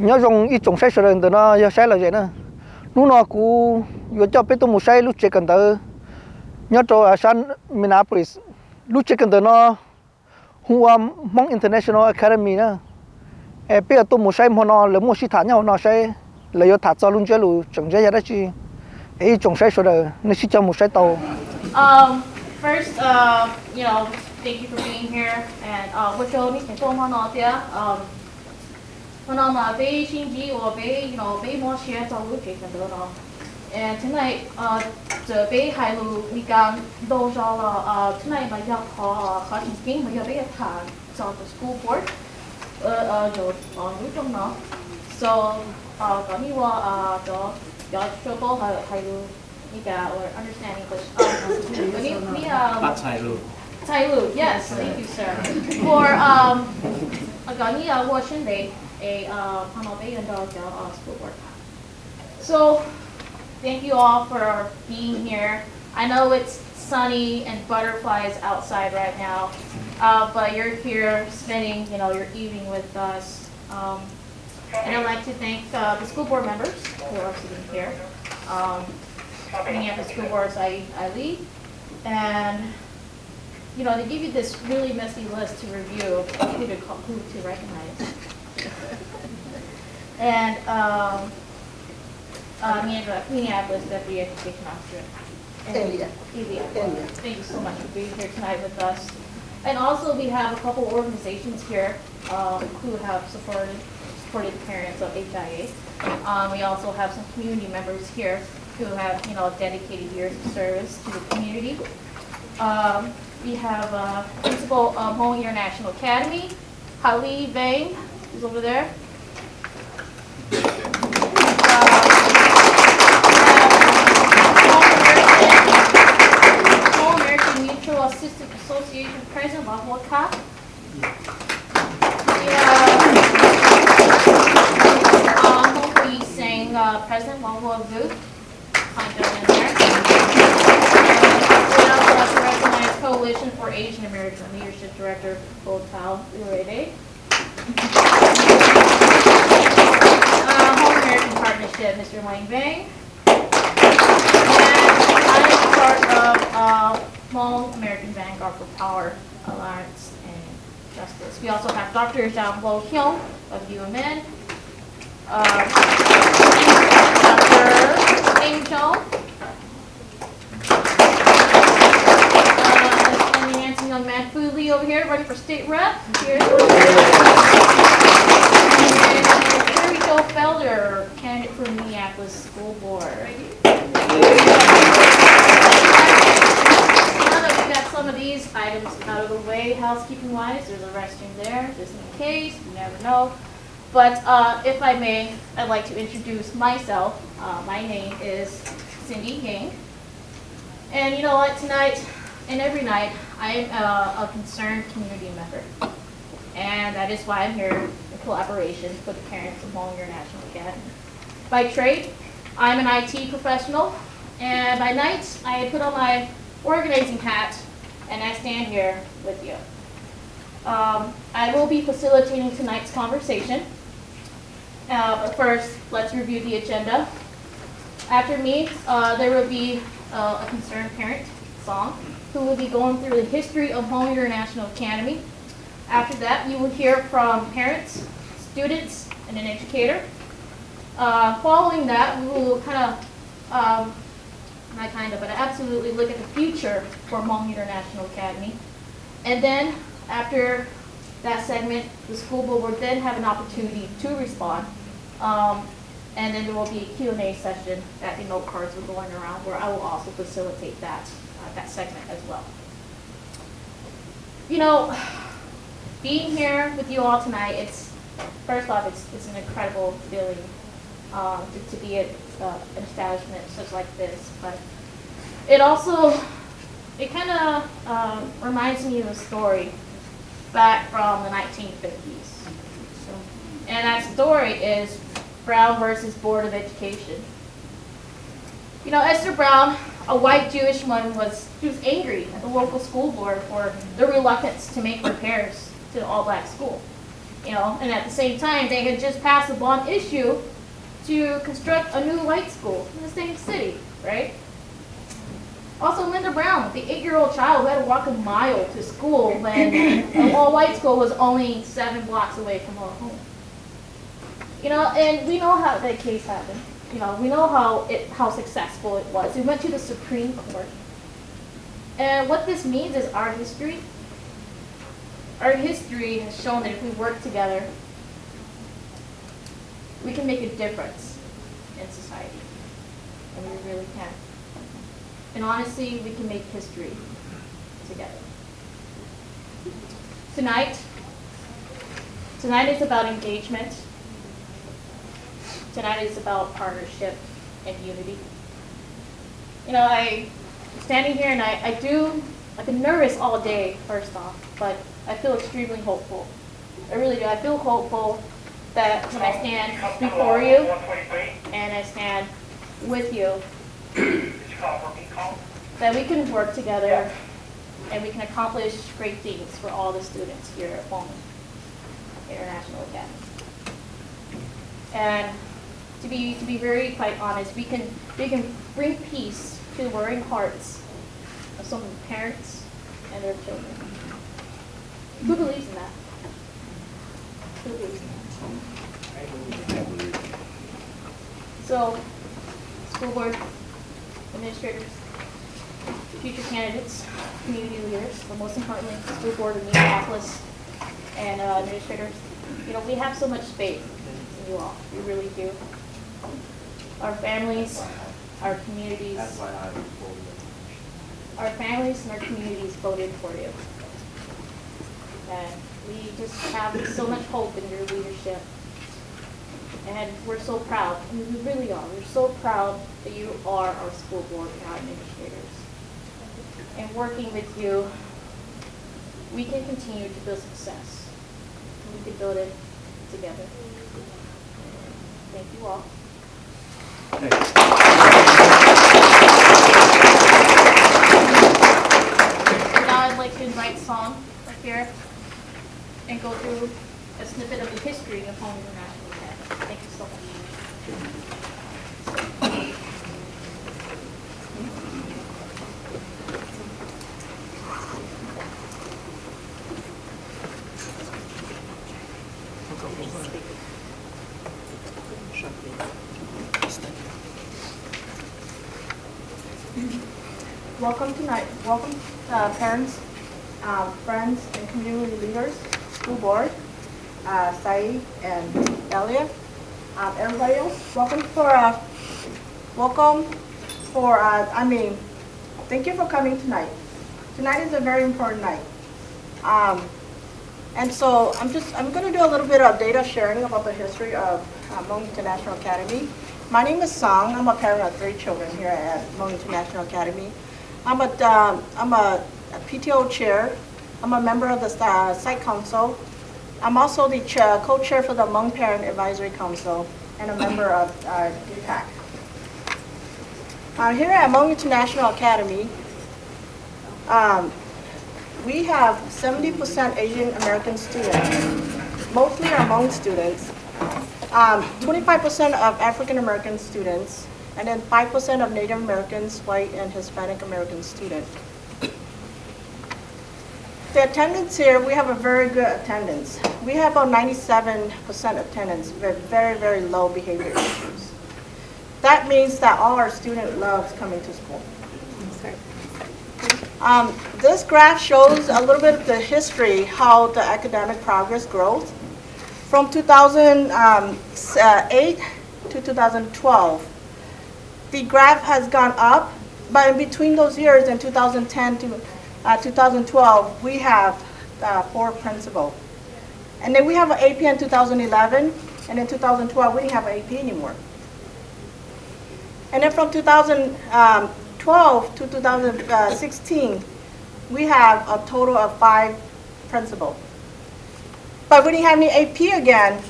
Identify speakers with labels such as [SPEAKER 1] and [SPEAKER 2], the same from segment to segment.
[SPEAKER 1] nhớ dùng ít trồng sai sợi từ nó giờ sai là vậy nè lúc nó cú vừa cho biết tôi một sai lúc chơi cần từ nhớ cho ở San Minneapolis lúc chơi cần từ nó hoa Hmong International Academy nè bây giờ tôi một sai mà nó lấy một sĩ thản nhau nó sai lấy cho thả cho luôn chơi luôn trồng trái ra đó chứ ấy trồng sai sợi nó chỉ cho một sai tàu.
[SPEAKER 2] First, you know, thank you for being here. And what show me can film on all there. When I'm very Ncig or very, you know, very more share to look at the and tonight, the very high low we can those all tonight my young cotton king, my young time, so the school board, on Luton now. So, có như the trouble high low. Or understand English. Thai Lu, yes, thank you, sir. For watching day, a school board. So, thank you all for being here. I know it's sunny and butterflies outside right now, but you're here spending, you know, your evening with us. And I'd like to thank the school board members who are sitting here. Minneapolis School Boards I lead, and you know they give you this really messy list to review of who to recognize, and Minneapolis Deputy Education Officer, Elia. Thank you so much for being here tonight with us, and also we have a couple organizations here who have supported parents of HIA. We also have some community members here who have, you know, dedicated years of service to the community. We have principal of Hmong International Academy, Vang, who's over there. Hmong American Mutual Assistance Association President, Hmoob. Hmong Sang President, Ntsuab Rwg Vaj. We also have to recognize Coalition for Asian American Leadership Director, Daws. Hmong American Partnership, Mr. Vang. And I am part of Hmong American Vanguard for Power Alliance and Justice. We also have Dr. Jouateng of UMN. Young man Foodley over here running for state rep. Here's Terry Joe Felder, candidate for Minneapolis School Board. Now that we got some of these items out of the way, housekeeping wise, there's a restroom there, just in case, you never know. But if I may, I'd like to introduce myself. My name is Cindy Ying. And you know what, tonight and every night, I am a concerned community member. And that is why I'm here in collaboration with the parents of Hmong International Academy. By trade, I'm an IT professional. And by night, I put on my organizing hat and I stand here with you. I will be facilitating tonight's conversation. But first, let's review the agenda. After me, there will be a concerned parent song who will be going through the history of Hmong International Academy. After that, you will hear from parents, students, and an educator. Following that, we will but absolutely look at the future for Hmong International Academy. And then, after that segment, the school board will then have an opportunity to respond. And then there will be a Q&A session that the note cards are going around where I will also facilitate that segment as well. You know, being here with you all tonight, first off, it's an incredible feeling to be at an establishment such like this. But it kind of reminds me of a story back from the 1950s. And that story is Brown versus Board of Education. You know, Esther Brown, a white Jewish woman, was angry at the local school board for their reluctance to make repairs to the all-black school. And at the same time, they had just passed a bond issue to construct a new white school in the same city, right? Also, Linda Brown, the 8-year-old child who had to walk a mile to school when an all-white school was only 7 blocks away from her home. And we know how that case happened. We know how successful it was. It went to the Supreme Court. And what this means is our history has shown that if we work together, we can make a difference in society. And we really can. And honestly, we can make history together. Tonight is about engagement. Tonight is about partnership and unity. I'm standing here and I've been nervous all day, first off, but I feel extremely hopeful. I really do. I feel hopeful that when I stand before you and I stand with you, that we can work together and we can accomplish great things for all the students here at Hmong International Academy. And to be very quite honest, we can bring peace to the worrying hearts of some of the parents and their children. Who believes in that? Who believes in that? So, school board administrators, future candidates, community leaders, but most importantly, the school board of Minneapolis and administrators, we have so much faith in you all. We really do. Our families, our communities, and our communities voted for you. And we just have so much hope in your leadership. And we're so proud. I mean, we really are. We're so proud that you are our school board and our administrators. And working with you, we can continue to build success. And we can build it together. Thank you all. Now I'd like to invite Song up here and go through a snippet of the history of Hmong International Academy. Thank you so much. Welcome tonight. Welcome parents, friends, and community leaders, school board, Saib and Elliot, everybody else. Thank you for coming tonight. Tonight is a very important night. And so I'm going to do a little bit of data sharing about the history of Hmong International Academy. My name is Song. I'm a parent of 3 children here at Hmong International Academy. I'm a PTO chair. I'm a member of the site council. I'm also the co-chair for the Hmong Parent Advisory Council and a member of DPAC. Here at Hmong International Academy, we have 70% Asian American students, mostly are Hmong students, 25% of African American students, and then 5% of Native Americans, white, and Hispanic American students. The attendance here, we have a very good attendance. We have about 97% attendance with very, very low behavior issues. That means that all our students love coming to school. This graph shows a little bit of the history, how the academic progress grows. From 2008 to 2012, the graph has gone up, but in between those years, in 2010 to 2012, we have 4 principals. And then we have an AP in 2011, and in 2012, we didn't have an AP anymore. And then from 2012 to 2016, we have a total of 5 principals. But we didn't have any AP again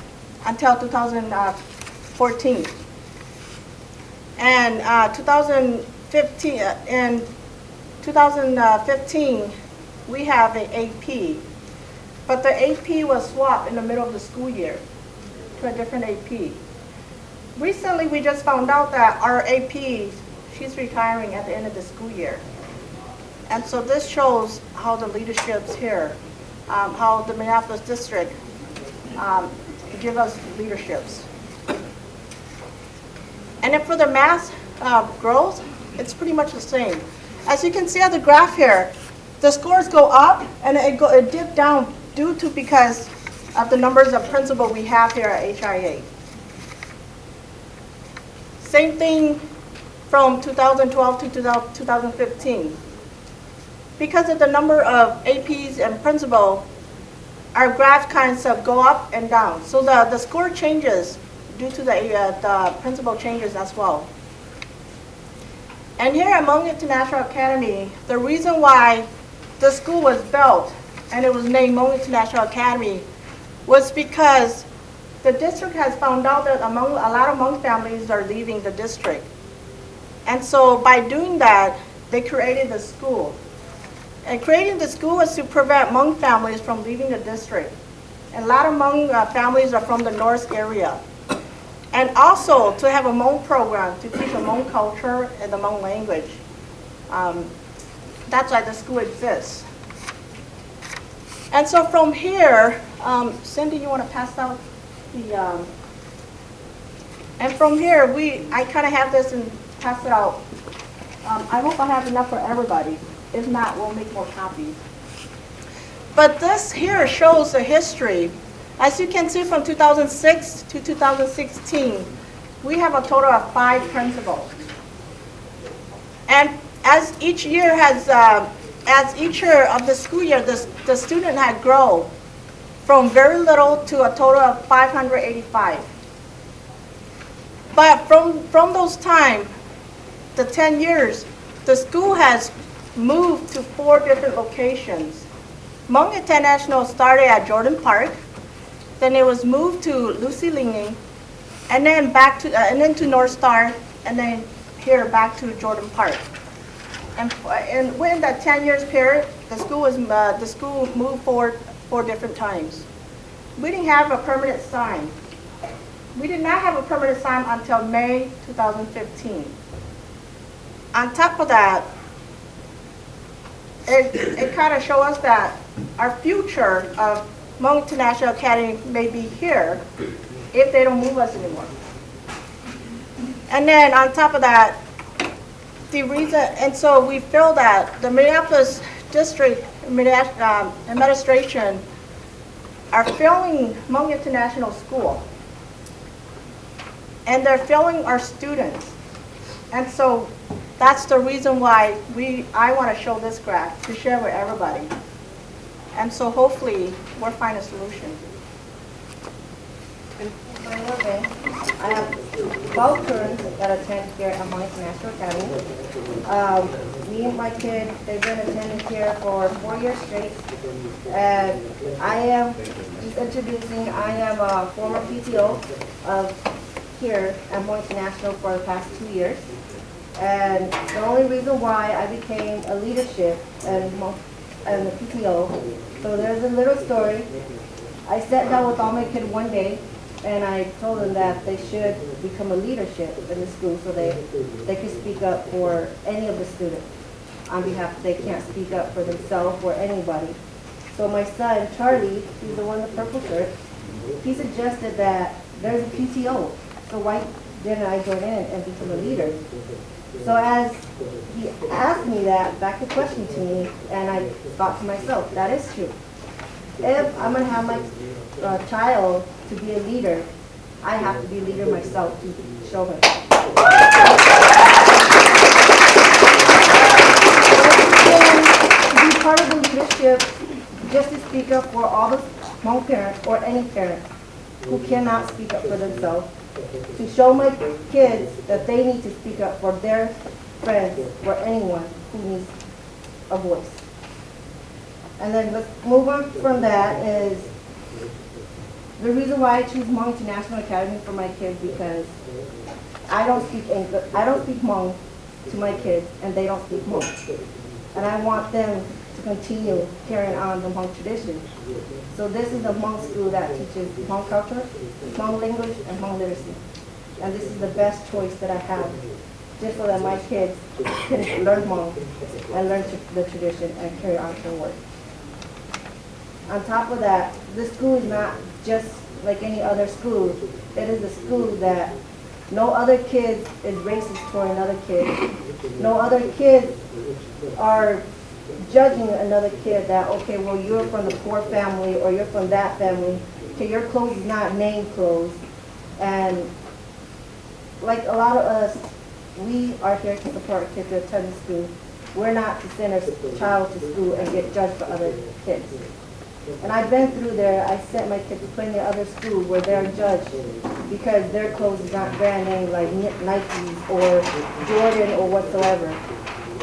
[SPEAKER 2] until 2014. And 2015, we have an AP.
[SPEAKER 3] but the AP was swapped in the middle of the school year to a different AP. Recently, we just found out that our AP, she's retiring at the end of the school year. And so this shows how the leaderships here, how the Minneapolis district give us leaderships. And then for the math growth, it's pretty much the same. As you can see on the graph here, the scores go up and it dip down due to because of the numbers of principal we have here at HIA. Same thing from 2012 to 2015. Because of the number of APs and principal, our graph kind of go up and down. So the score changes due to the principal changes as well. And here at Hmong International Academy, the reason why the school was built and it was named Hmong International Academy was because the district has found out that a lot of Hmong families are leaving the district. And so by doing that, they created the school. And creating the school was to prevent Hmong families from leaving the district. And a lot of Hmong families are from the north area. And also to have a Hmong program to teach the Hmong culture and the Hmong language. That's why the school exists. And so from here, Cindy, you want to pass out the, and from here, I kind of have this and pass it out. I hope I have enough for everybody. If not, we'll make more copies. But this here shows the history. As you can see from 2006 to 2016, we have a total of 5 principals. And as each year has, as each year of the school year, the student had grown from very little to a total of 585. But from those time, the 10 years, the school has moved to 4 different locations. Hmong International started at Jordan Park, then it was moved to Lucy Linging, and then back to and then to North Star, and then here back to Jordan Park. And within that 10 years period, the school moved forward 4 different times. We didn't have a permanent sign. We did not have a permanent sign until May 2015. On top of that, it kind of shows us that our future of Hmong International Academy may be here if they don't move us anymore. And then on top of that, the reason, and so we feel that the Minneapolis District Administration are failing Hmong International School. And they're failing our students. And so that's the reason why I want to show this graph to share with everybody. And so hopefully we'll find a solution.
[SPEAKER 4] I have 12 students that attend here at Hmong International Academy. Me and my kid, they've been attending here for 4 years straight. And I am, just introducing, I am a former PTO of here at Hmong International for the past 2 years. And the only reason why I became a leadership and the PTO, so there's a little story. I sat down with all my kids one day and I told them that they should become a leadership in the school so they can speak up for any of the students on behalf, they can't speak up for themselves or anybody. So my son, Charlie, he's the one in the purple shirt, he suggested that there's a PTO, so why didn't I join in and become a leader? So as he asked me that, back the question to me, and I thought to myself, that is true. If I'm going to have my child to be a leader, I have to be a leader myself to show him. To be part of the leadership, just to speak up for all the Hmong parents or any parent who cannot speak up for themselves, to show my kids that they need to speak up for their friends or anyone who needs a voice. And then let's move on from that is the reason why I choose Hmong International Academy for my kids, because I don't speak English, I don't speak Hmong to my kids and they don't speak Hmong. And I want them to to continue carrying on the Hmong tradition. So this is the Hmong school that teaches Hmong culture, Hmong language, and Hmong literacy. And this is the best choice that I have, just so that my kids can learn Hmong and learn the tradition and carry on their work. On top of that, this school is not just like any other school. It is a school that no other kid is racist toward another kid. No other kids are judging another kid that, okay, well, you're from the poor family or you're from that family. Okay, your clothes is not name clothes. And like a lot of us, we are here to support kids to attend school. We're not to send a child to school and get judged for other kids. And I've been through there. I sent my kids to plenty of other schools where they're judged because their clothes is not brand name like Nikes or Jordan or whatsoever.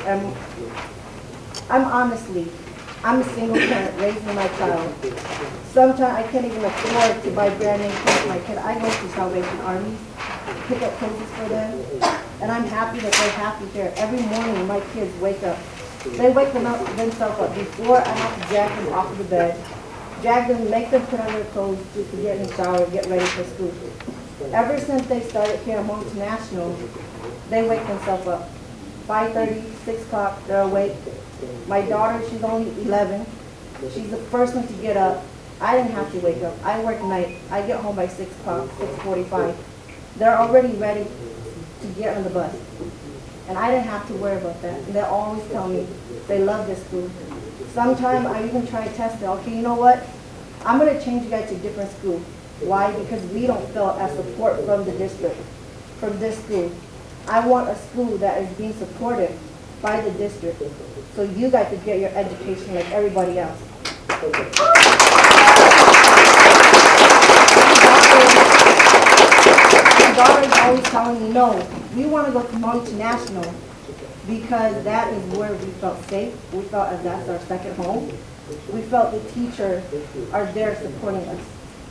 [SPEAKER 4] And I'm a single parent raising my child. Sometimes I can't even afford to buy brand name clothes for my kid. I go to Salvation Armies, pick up clothes for them, and I'm happy that they're happy here. Every morning my kids wake up. They wake themselves up before I have to drag them off of the bed, drag them, make them put on their clothes just to get in the shower and get ready for school. Ever since they started here at Hmong International, they wake themselves up. 5:30, 6 o'clock, they're awake. My daughter, she's only 11. She's the first one to get up. I didn't have to wake up. I work night. I get home by 6 o'clock, 6:45. They're already ready to get on the bus. And I didn't have to worry about that. And they always tell me they love this school. Sometimes I even try to test it. Okay, you know what? I'm going to change you guys to a different school. Why? Because we don't feel as support from the district, from this school. I want a school that is being supported by the district so you guys could get your education like everybody else. My daughter is always telling me, no, we want to go to Hmong International because that is where we felt safe. We felt as that's our second home. We felt the teachers are there supporting us.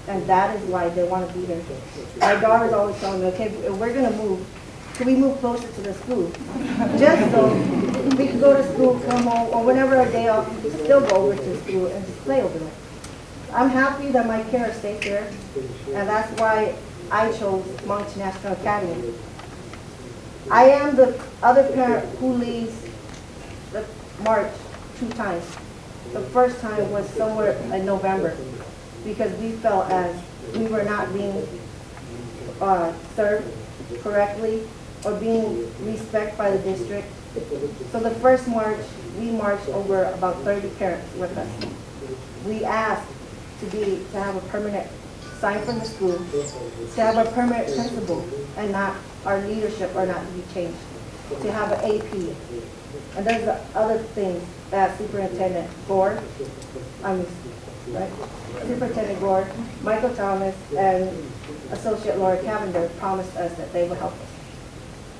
[SPEAKER 4] And that is why they want to be there. My daughter's always telling me, okay, if we're going to move, can we move closer to the school? Just so we can go to school, come home, or whenever our day off, we can still go over to school and just play over there. I'm happy that my kids are safe here, and that's why I chose Hmong International Academy. I am the other parent who leaves the March 2 times. The first time was somewhere in November because we felt as we were not being served correctly or being respected by the district. So the first March, we marched over about 30 parents with us. We asked to have a permanent sign from the school, to have a permanent principal, and not our leadership or not to be changed, to have an AP. And there's the other things that Superintendent Gore, Superintendent Gore, Michael Thomas, and Associate Laura Cavender promised us that they would help us.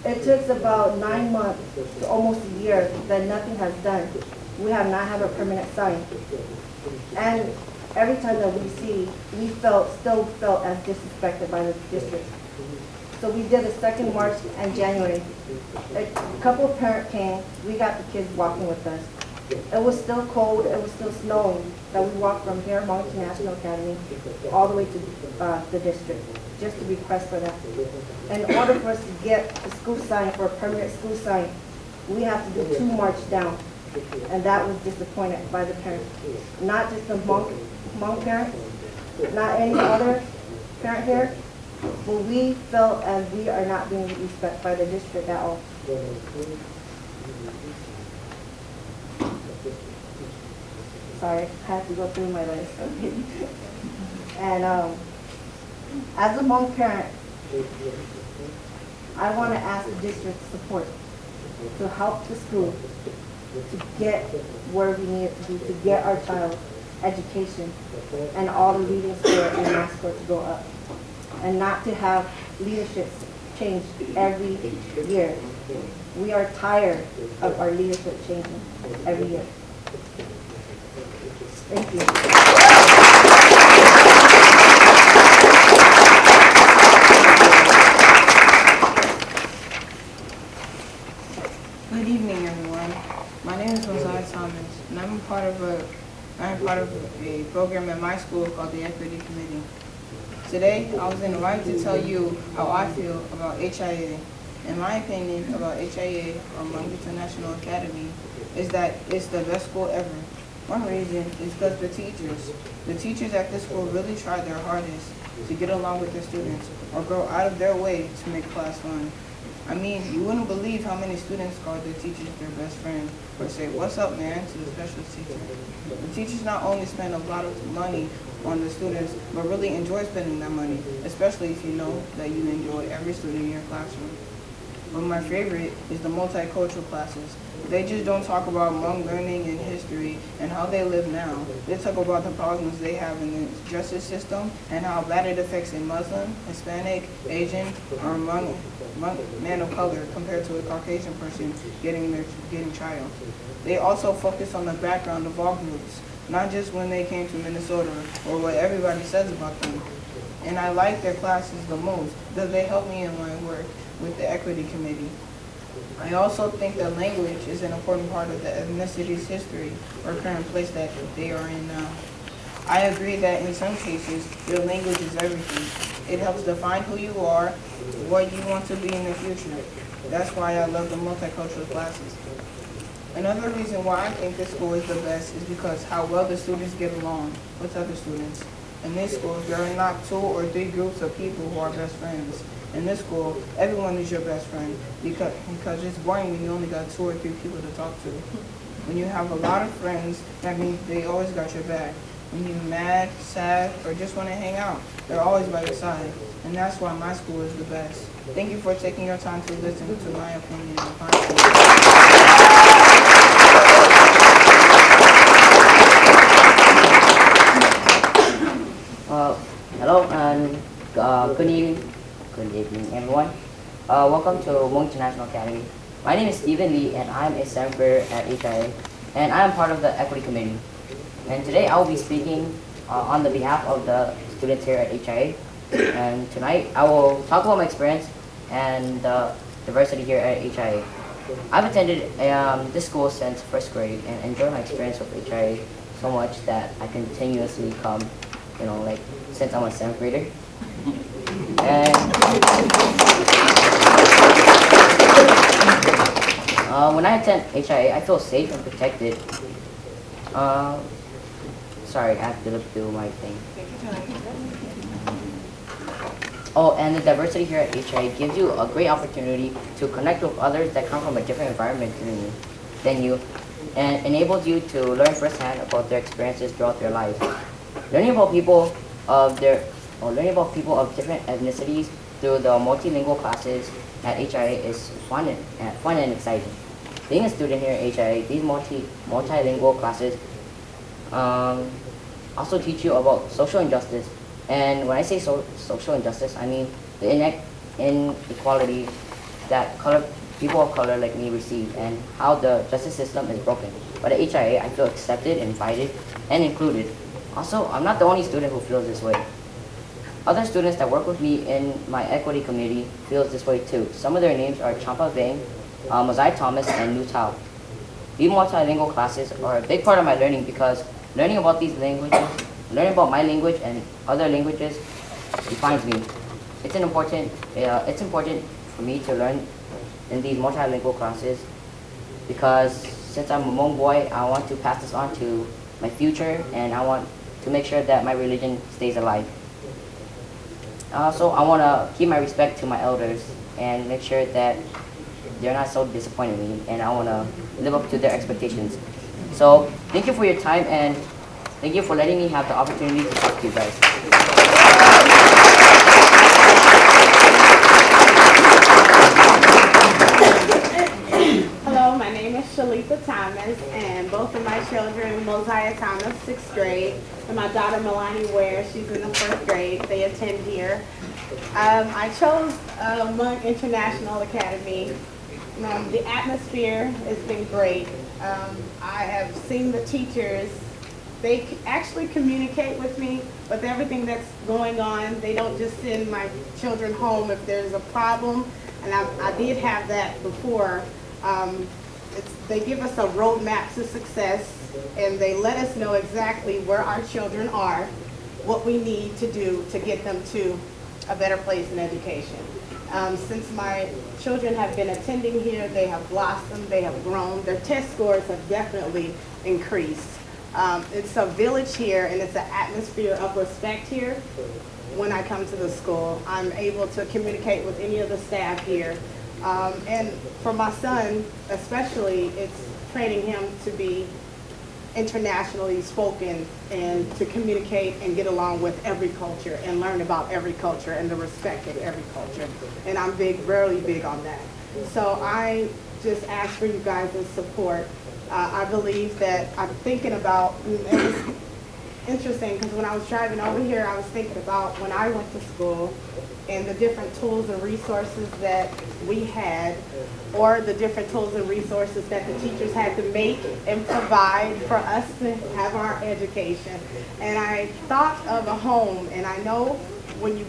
[SPEAKER 4] It took about 9 months to almost a year that nothing has done. We have not had a permanent sign. And every time that we see, we still felt as disrespected by the district. So we did a second March and January. A couple of parents came. We got the kids walking with us. It was still cold. It was still snowing. That we walked from here, Hmong International Academy, all the way to the district, just to request for that. In order for us to get a school sign, for a permanent school sign, we have to do 2 march down. And that was disappointed by the parents. Not just the Hmong parents, not any other parent here, but we felt as we are not being respected by the district at all. Sorry, I have to go through my list. And as a Hmong parent, I want to ask the district support to help the school to get where we need it to be, to get our child education and all the reading score and math score to go up. And not to have leadership change every year. We are tired of our leadership changing every year. Thank you.
[SPEAKER 5] Good evening, everyone. My name is Muaj and I'm part of a program at my school called the Equity Committee. Today, I was invited to tell you how I feel about HIA. In my opinion about HIA, or Hmong International Academy, is that it's the best school ever. One reason is because the teachers at this school really try their hardest to get along with their students or go out of their way to make class fun. I mean, you wouldn't believe how many students call their teachers their best friend or say, "What's up, man?" to the specialist teacher. The teachers not only spend a lot of money on the students, but really enjoy spending that money, especially if you know that you enjoy every student in your classroom. But my favorite is the multicultural classes. They just don't talk about Hmong learning and history and how they live now. They talk about the problems they have in the justice system and how bad it affects a Muslim, Hispanic, Asian, or Hmong man of color compared to a Caucasian person getting trial. They also focus on the background of all groups, not just when they came to Minnesota or what everybody says about them. And I like their classes the most because they help me in my work with the Equity Committee. I also think that language is an important part of the ethnicity's history or current place that they are in now. I agree that in some cases, your language is everything. It helps define who you are, what you want to be in the future. That's why I love the multicultural classes. Another reason why I think this school is the best is because how well the students get along with other students. In this school, there are not 2 or 3 groups of people who are best friends. In this school, everyone is your best friend because it's boring when you only got 2 or 3 people to talk to. When you have a lot of friends, that means they always got your back. When you're mad, sad, or just want to hang out, they're always by your side. And that's why my school is the best. Thank you for taking your time to listen to my opinion.
[SPEAKER 6] Hello and good evening everyone. Welcome to Hmong International Academy. My name is Stephen Lee and I'm a 7th grader at HIA and I am part of the Equity Committee. And today I will be speaking on the behalf of the students here at HIA. And tonight I will talk about my experience and the diversity here at HIA. I've attended this school since 1st grade and enjoyed my experience with HIA so much that I continuously come, like since I'm a 7th grader. And when I attend HIA, I feel safe and protected. Sorry, I have to do my thing. Oh, and the diversity here at HIA gives you a great opportunity to connect with others that come from a different environment than you, and enables you to learn firsthand about their experiences throughout their lives. Learning about people of different ethnicities through the multilingual classes at HIA is fun and exciting. Being a student here at HIA, these multilingual classes also teach you about social injustice. And when I say social injustice, I mean the inequality that people of color like me receive and how the justice system is broken. But at HIA, I feel accepted, invited, and included. Also, I'm not the only student who feels this way. Other students that work with me in my equity committee feels this way too. Some of their names are Vang, Mosai Thomas, and Ntsuab. These multilingual classes are a big part of my learning because learning about these languages, learning about my language and other languages defines me. It's important for me to learn in these multilingual classes because since I'm a Hmong boy, I want to pass this on to my future and I want to make sure that my religion stays alive. Also, I want to keep my respect to my elders and make sure that they're not so disappointed in me, and I want to live up to their expectations. So, thank you for your time and thank you for letting me have the opportunity to talk to you guys.
[SPEAKER 7] Hello, my name is Shalita Thomas, and both of my children, Mosiah Thomas, 6th grade, and my daughter, Milani Ware, she's in the 1st grade. They attend here. I chose Hmong International Academy. The atmosphere has been great. I have seen the teachers. They actually communicate with me with everything that's going on. They don't just send my children home if there's a problem, and I did have that before. they give us a roadmap to success, and they let us know exactly where our children are, what we need to do to get them to a better place in education. Since my children have been attending here, they have blossomed, they have grown. Their test scores have definitely increased. It's a village here, and it's an atmosphere of respect here. When I come to the school, I'm able to communicate with any of the staff here. And for my son, especially, it's training him to be internationally spoken and to communicate and get along with every culture and learn about every culture and the respect of every culture. And I'm really big on that. So I just ask for you guys' support. I believe that I'm thinking about, it was interesting because when I was driving over here, I was thinking about when I went to school and the different tools and resources that we had, or the different tools and resources that the teachers had to make and provide for us to have our education. And I thought of a home, and I know when you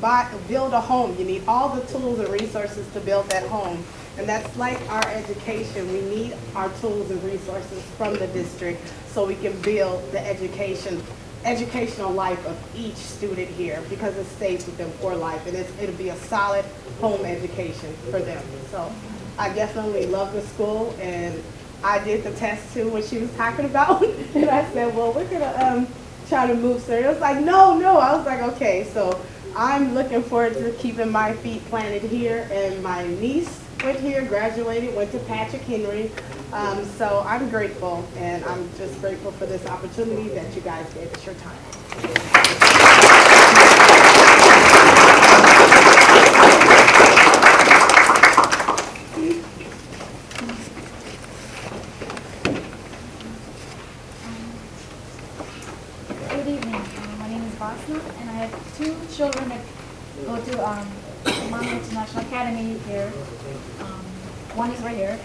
[SPEAKER 7] build a home, you need all the tools and resources to build that home. And that's like our education. We need our tools and resources from the district so we can build the educational life of each student here, because it stays with them for life, and it'll be a solid home education for them. So I definitely love the school, and I did the test too, what she was talking about. And I said, well, we're gonna try to move. So it was like, no. I was like, okay. So I'm looking forward to keeping my feet planted here, and my niece went here, graduated, went to Patrick Henry. So I'm grateful, and I'm just grateful for this opportunity that you guys gave us your time.
[SPEAKER 8] Good evening. My name is Basna, and I have two children that go to Hmong International Academy here. One is right here,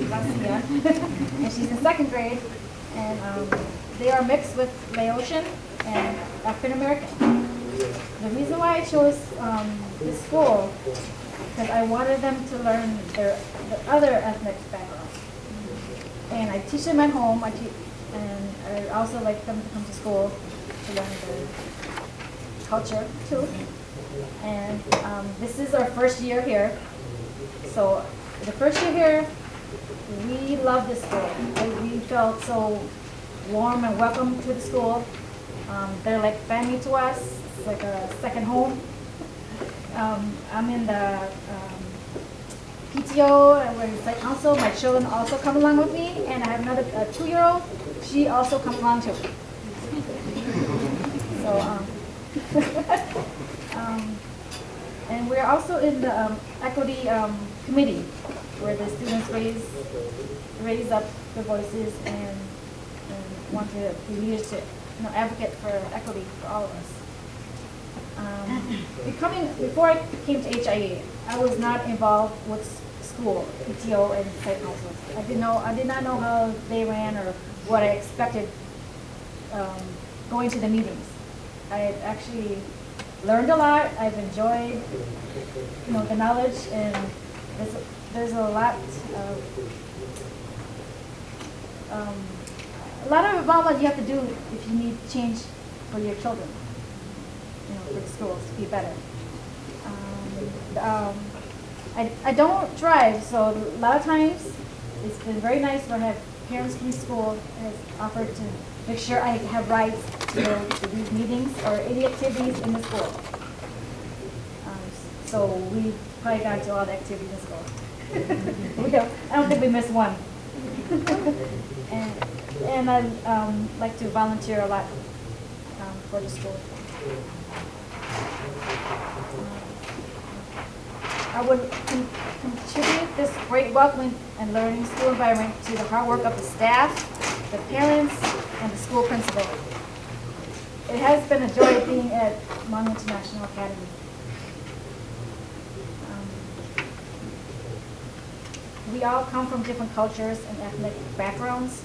[SPEAKER 8] Garcia, and she's in second grade, and they are mixed with Laotian and African American. The reason why I chose this school because I wanted them to learn the other ethnic background, and I teach them at home. And I also like them to come to school to learn the culture too. And this is our first year here, so. The first year here, we loved this school. We felt so warm and welcome to the school. They're like family to us. It's like a second home. I'm in the PTO and we're in site council. My children also come along with me, and I have another 2-year-old. She also comes along too. So, and we're also in the equity committee, where the students raise up their voices and want to be leaders to advocate for equity for all of us. Before I came to HIA, I was not involved with school, PTO, and site councils. I did not know how they ran or what I expected going to the meetings. I actually learned a lot. I've enjoyed, the knowledge, and there's a lot of involvement you have to do if you need change for your children, for the schools to be better. I don't drive, so a lot of times it's been very nice when I have parents from school has offered to make sure I have rides to go to these meetings or any activities in the school. So we probably got to all the activities in school. I don't think we missed one. and I like to volunteer a lot for the school. I would contribute this great welcoming and learning school environment to the hard work of the staff, the parents, and the school principal. It has been a joy being at Hmong International Academy. We all come from different cultures and ethnic backgrounds,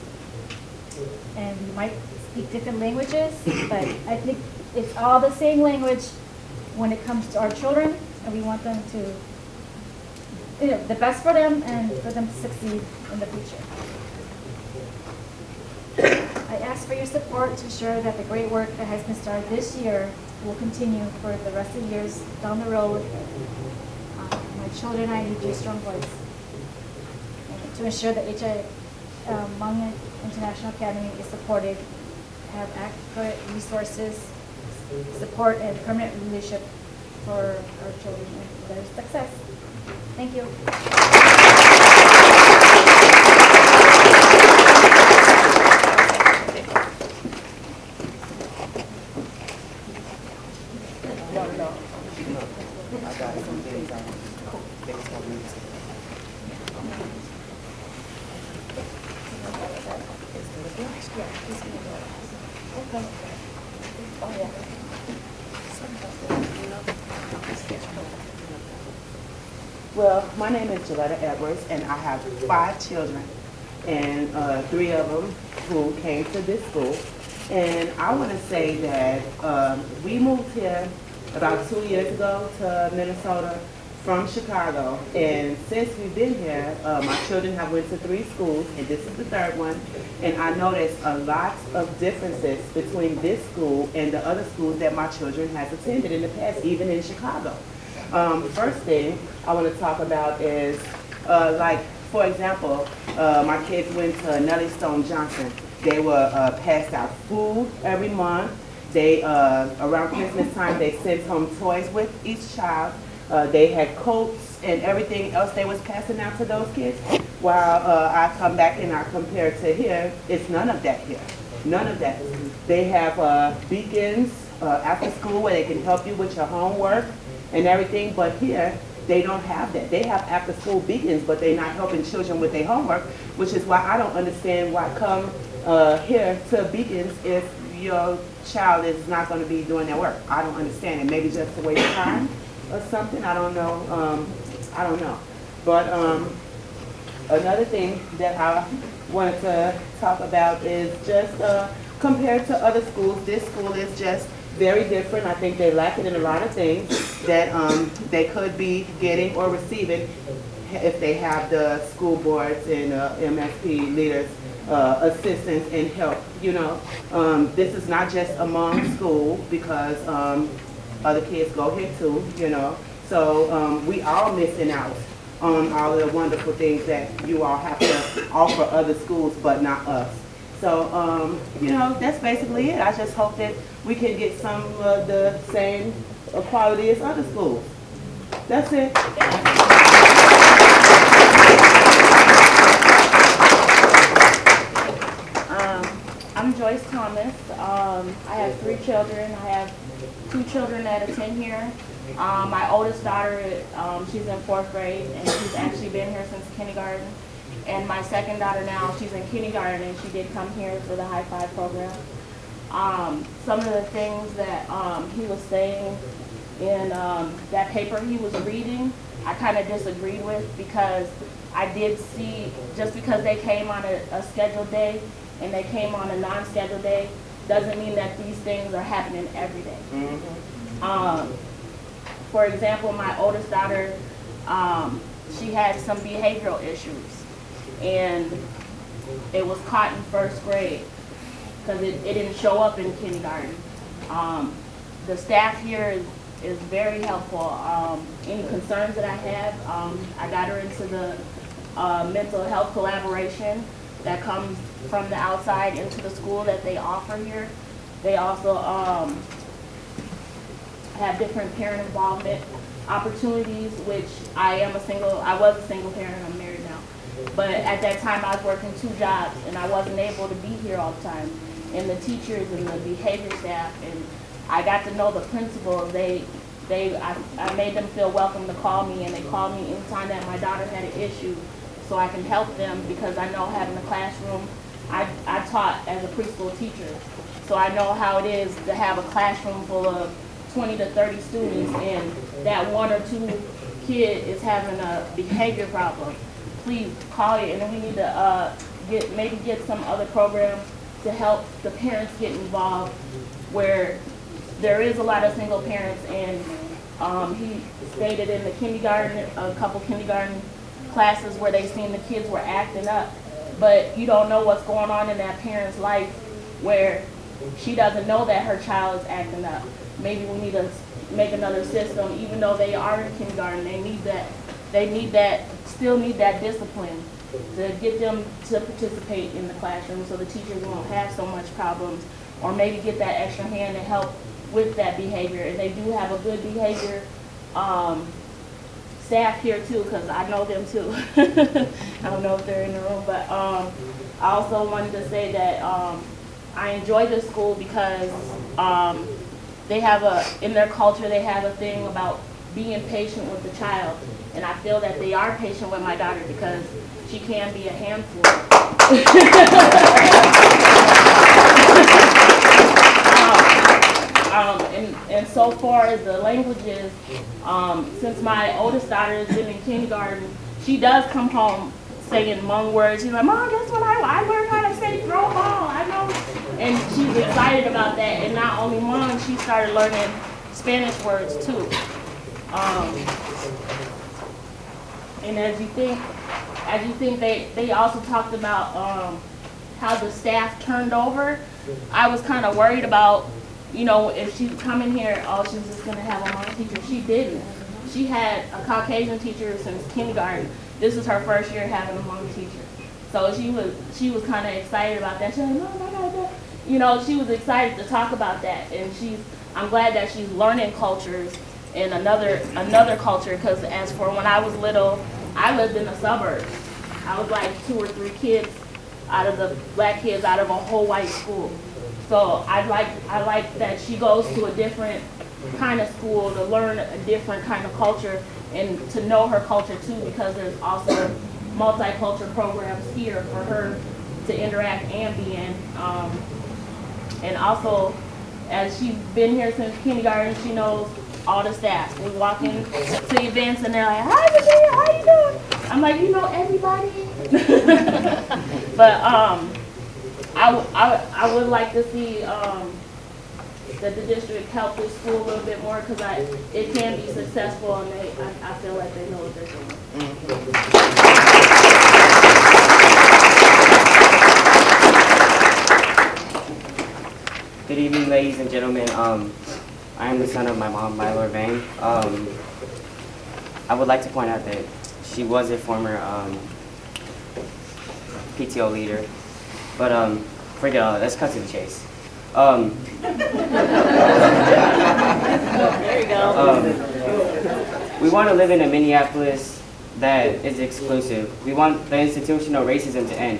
[SPEAKER 8] and we might speak different languages, but I think it's all the same language when it comes to our children, and we want them to, the best for them and for them to succeed in the future. ask for your support to ensure that the great work that has been started this year will continue for the rest of the years down the road. My children and I need your strong voice. And to ensure that Hmong International Academy is supported, have adequate resources, support, and permanent leadership for our children and their success. Thank you.
[SPEAKER 9] Well, my name is Jouateng, and I have 5 children, and 3 of them who came to this school. And I want to say that we moved here about 2 years ago to Minnesota from Chicago, and since we've been here, my children have went to 3 schools, and this is the 3rd one, and I noticed a lot of differences between this school and the other schools that my children has attended in the past, even in Chicago. First thing I want to talk about is, like, for example, my kids went to Nellie Stone Johnson. They were passed out food every month. They, around Christmas time, they sent home toys with each child. They had coats and everything else they was passing out to those kids. While I come back and I compare to here, it's none of that here. None of that. They have beacons after school where they can help you with your homework and everything, but here, they don't have that. They have after school beacons, but they're not helping children with their homework, which is why I don't understand why come here to beacons if your child is not going to be doing their work. I don't understand it. Maybe just a waste of time or something. I don't know. I don't know. But another thing that I wanted to talk about is just compared to other schools, this school is just very different. I think they're lacking in a lot of things that they could be getting or receiving if they have the school boards and MSP leaders assistance and help. You know, this is not just a Hmong school because other kids go here too, you know. So we all missing out on all the wonderful things that you all have to offer other schools, but not us. So, you know, that's basically it. I just hope that we can get some of the same quality as other schools. That's it.
[SPEAKER 10] I'm Joyce Thomas. I have 3 children. I have 2 children that attend here. My oldest daughter, she's in 4th grade, and she's actually been here since kindergarten. And my second daughter now, she's in kindergarten, and she did come here for the High Five program. Some of the things that he was saying in that paper he was reading, I kind of disagreed with, because I did see, just because they came on a scheduled day and they came on a non-scheduled day, doesn't mean that these things are happening every day. Mm-hmm. For example, my oldest daughter, she had some behavioral issues, and it was caught in 1st grade because it didn't show up in kindergarten. The staff here is very helpful. Any concerns that I have, I got her into the mental health collaboration that comes from the outside into the school that they offer here. They also have different parent involvement opportunities, which I was a single parent, I'm married now. But at that time I was working 2 jobs and I wasn't able to be here all the time. And the teachers and the behavior staff, and I got to know the principals, I made them feel welcome to call me, and they called me anytime that my daughter had an issue so I can help them, because I know having a classroom, I taught as a preschool teacher. So I know how it is to have a classroom full of 20 to 30 students and that 1 or 2 kid is having a behavior problem. Please call it, and then we need to maybe get some other program to help the parents get involved, where there is a lot of single parents, and he stated in the kindergarten, a couple kindergarten classes where they seen the kids were acting up, but you don't know what's going on in that parent's life where she doesn't know that her child is acting up. Maybe we need to make another system, even though they are in kindergarten, still need that discipline to get them to participate in the classroom so the teachers won't have so much problems, or maybe get that extra hand to help with that behavior. And they do have a good behavior staff here too, because I know them too. I don't know if they're in the room, but I also wanted to say that I enjoy this school because they have in their culture, they have a thing about being patient with the child. And I feel that they are patient with my daughter because she can be a handful. And so far as the languages, since my oldest daughter has been in kindergarten, she does come home saying Hmong words. She's like, Mom, guess what I learned how to say throw ball, I know. And she's excited about that. And not only Hmong, she started learning Spanish words too. And as you think they also talked about how the staff turned over. I was kind of worried about, you know, if she come in here, oh, she's just gonna have a Hmong teacher. She didn't. She had a Caucasian teacher since kindergarten. This is her first year having a Hmong teacher. So she was kind of excited about that. She was like, no, you know, she was excited to talk about that. And I'm glad that she's learning cultures in another culture, because as for when I was little, I lived in the suburbs. I was like 2 or 3 kids out of the black kids out of a whole white school. So I like that she goes to a different kind of school to learn a different kind of culture and to know her culture too, because there's also multicultural programs here for her to interact and be in. And also, as she's been here since kindergarten, she knows all the staff. We walk in to events and they're like, hi, Virginia, how you doing? I'm like, you know everybody. But I would like to see that the district help this school a little bit more, because it can be successful, and I feel like they know what they're doing.
[SPEAKER 11] Good evening, ladies and gentlemen. I am the son of my mom, my Lord Vang. I would like to point out that she was a former PTO leader, but forget all that. Let's cut to the chase.
[SPEAKER 10] There you go.
[SPEAKER 11] We want to live in a Minneapolis that is exclusive. We want the institutional racism to end.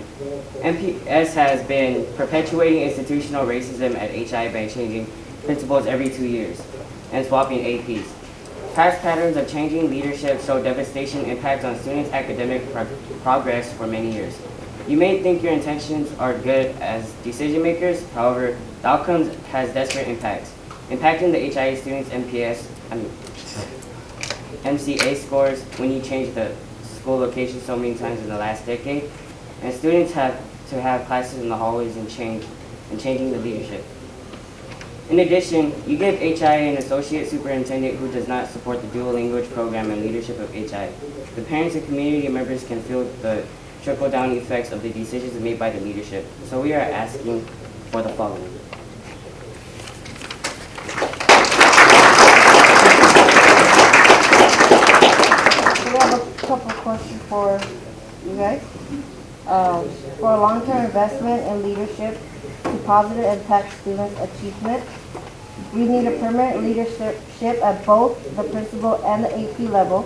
[SPEAKER 11] MPS has been perpetuating institutional racism at HI by changing principals every 2 years and swapping APs. Past patterns of changing leadership show devastation impacts on students' academic progress for many years. You may think your intentions are good as decision makers, however, the outcomes has desperate impacts, impacting the HIA students' MCA scores when you change the school location so many times in the last decade, and students have to have classes in the hallways and changing the leadership. In addition, you give HIA an associate superintendent who does not support the dual language program and leadership of HIA. The parents and community members can feel the trickle-down effects of the decisions made by the leadership. So we are asking for the following.
[SPEAKER 4] We have a couple questions for you guys. For a long-term investment in leadership to positive impact students' achievement, we need a permanent leadership at both the principal and the AP level.